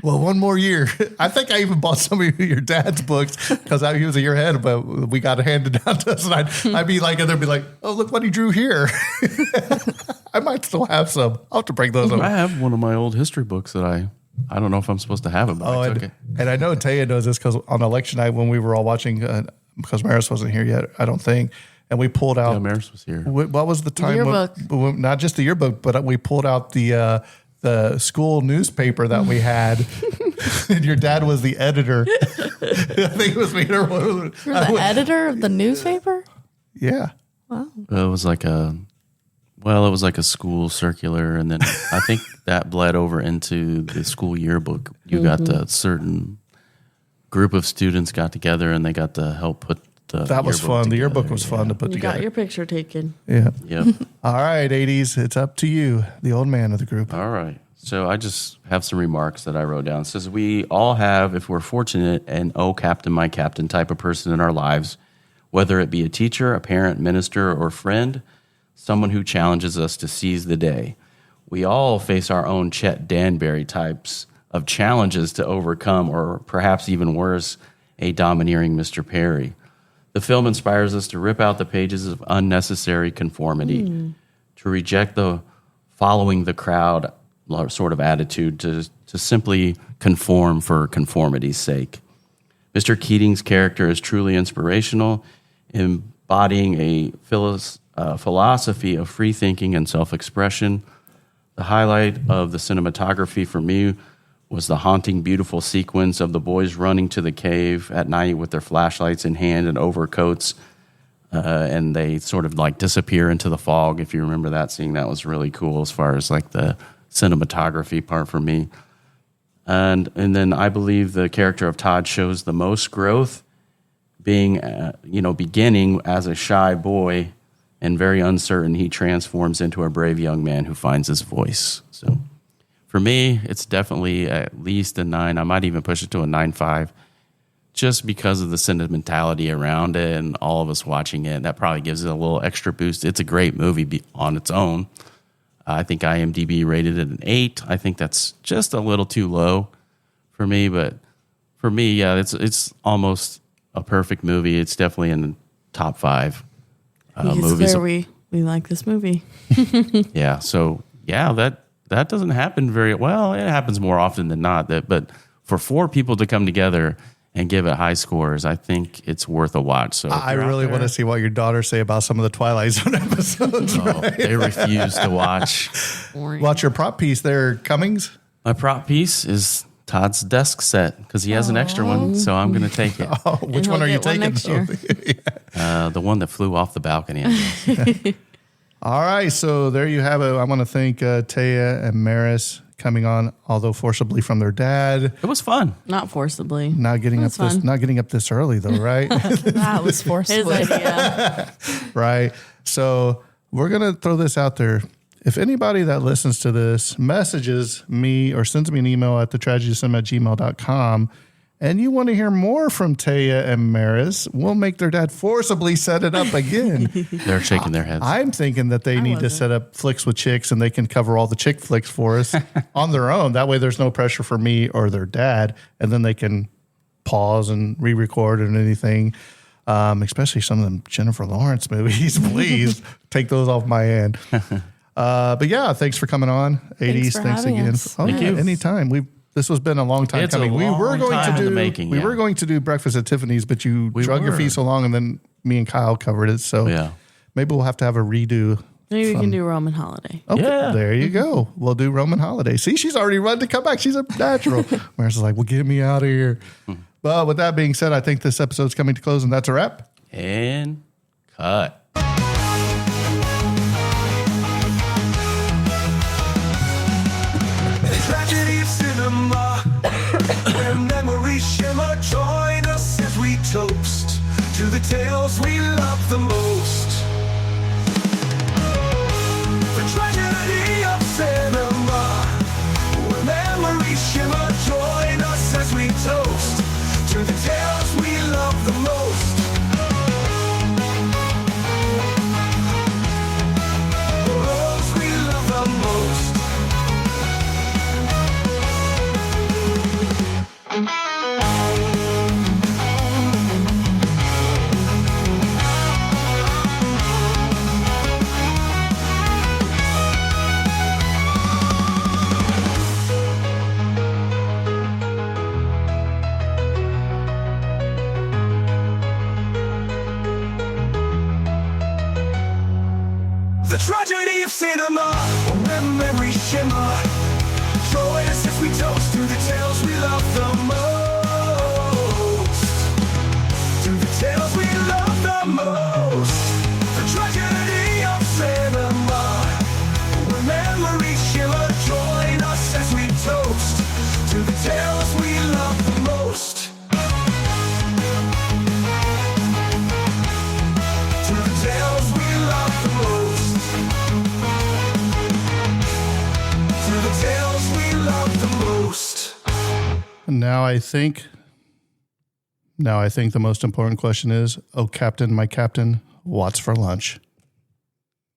Speaker 12: Well, one more year. I think I even bought some of your dad's books because he was a year ahead, but we got it handed down to us, and I'd be like, and they'd be like, "Oh, look what he drew here." I might still have some. I'll have to break those up.
Speaker 13: I have one of my old history books that I don't know if I'm supposed to have it, but I took it.
Speaker 12: And I know Taia knows this because on election night when we were all watching, because Maris wasn't here yet, I don't think, and we pulled out.
Speaker 13: Yeah, Maris was here.
Speaker 12: What was the time?
Speaker 15: Yearbook.
Speaker 12: Not just the yearbook, but we pulled out the school newspaper that we had. And your dad was the editor. I think it was me.
Speaker 14: You're the editor of the newspaper?
Speaker 12: Yeah.
Speaker 14: Wow.
Speaker 13: It was like a school circular, and then I think that bled over into the school yearbook. You got a certain group of students got together, and they got to help put the
Speaker 12: That was
Speaker 13: yearbook
Speaker 12: fun. The
Speaker 13: together.
Speaker 12: yearbook was fun to put
Speaker 15: you
Speaker 12: together.
Speaker 15: got your picture taken.
Speaker 12: Yeah.
Speaker 13: Yep.
Speaker 12: All right, 80s. It's up to you, the old man of the group.
Speaker 13: All right. So I just have some remarks that I wrote down. It says, we all have, if we're fortunate, an oh, captain, my captain type of person in our lives, whether it be a teacher, a parent, minister, or friend, someone who challenges us to seize the day. We all face our own Chet Danbury types of challenges to overcome, or perhaps even worse, a domineering Mr. Perry. The film inspires us to rip out the pages of unnecessary conformity, to reject the following the crowd sort of attitude, to simply conform for conformity's sake. Mr. Keating's character is truly inspirational, embodying a philosophy of free thinking and self-expression. The highlight of the cinematography for me was the haunting, beautiful sequence of the boys running to the cave at night with their flashlights in hand and overcoats, and they sort of like disappear into the fog. If you remember that scene, that was really cool as far as like the cinematography part for me. And then I believe the character of Todd shows the most growth, being beginning as a shy boy and very uncertain. He transforms into a brave young man who finds his voice. So for me, it's definitely at least a 9. I might even push it to a 9.5, just because of the sentimentality around it and all of us watching it. That probably gives it a little extra boost. It's a great movie on its own. I think IMDb rated it an 8. I think that's just a little too low for me, but for me, yeah, it's almost a perfect movie. It's definitely in the top 5 movies.
Speaker 15: We like this movie.
Speaker 13: Yeah, so yeah, that doesn't happen very well. It happens more often than not. But for 4 people to come together and give it high scores, I think it's worth a watch. So
Speaker 12: I really want to see what your daughters say about some of the Twilight Zone episodes. Right?
Speaker 13: They refuse to watch.
Speaker 12: Watch your prop piece there, Cummings.
Speaker 13: My prop piece is Todd's desk set because he has an extra one, so I'm going to take it.
Speaker 12: Oh, which one are you taking?
Speaker 15: Next year.
Speaker 13: The one that flew off the balcony.
Speaker 12: All right, so there you have it. I want to thank Taia and Maris coming on, although forcibly from their dad.
Speaker 13: It was fun.
Speaker 15: Not forcibly.
Speaker 12: Not getting up this early though, right?
Speaker 14: That was forcibly.
Speaker 15: His idea.
Speaker 12: Right. So we're gonna throw this out there. If anybody that listens to this messages me or sends me an email at thetragedysim@gmail.com and you want to hear more from Taia and Maris, we'll make their dad forcibly set it up again.
Speaker 13: They're shaking their heads.
Speaker 12: I'm thinking that they need to set up Flicks with Chicks and they can cover all the chick flicks for us on their own. That way there's no pressure for me or their dad, and then they can pause and re-record and anything. Especially some of them Jennifer Lawrence movies. Please take those off my end. But yeah, thanks for coming on. 80s, thanks again.
Speaker 14: Us.
Speaker 12: Oh,
Speaker 13: Thank you.
Speaker 12: Anytime. This has been a long time coming. We were going to do Breakfast at Tiffany's, but you drug your feet so long, and then me and Kyle covered it. So maybe we'll have to have a redo.
Speaker 15: Maybe we can do Roman Holiday.
Speaker 12: Okay, there you go. We'll do Roman Holiday. See, she's already run to come back. She's a natural. Maris is like, well, get me out of here. But with that being said, I think this episode's coming to close, and that's a wrap.
Speaker 13: And cut.
Speaker 2: Tragedy of cinema, where memories shimmer. Join us as we toast to the tales we love the most. The tragedy of cinema, where memories shimmer. Join us as we toast to the tales we love the most. Those we love the most. The tragedy of cinema, when memories shimmer. Join us as we toast to the tales we love the most. To the tales we love the most. The tragedy of cinema, when memories shimmer. Join us as we toast to the tales we love the most. To the tales we love the most. To the tales we love the most.
Speaker 12: Now I think the most important question is, oh, Captain, my Captain, what's for lunch?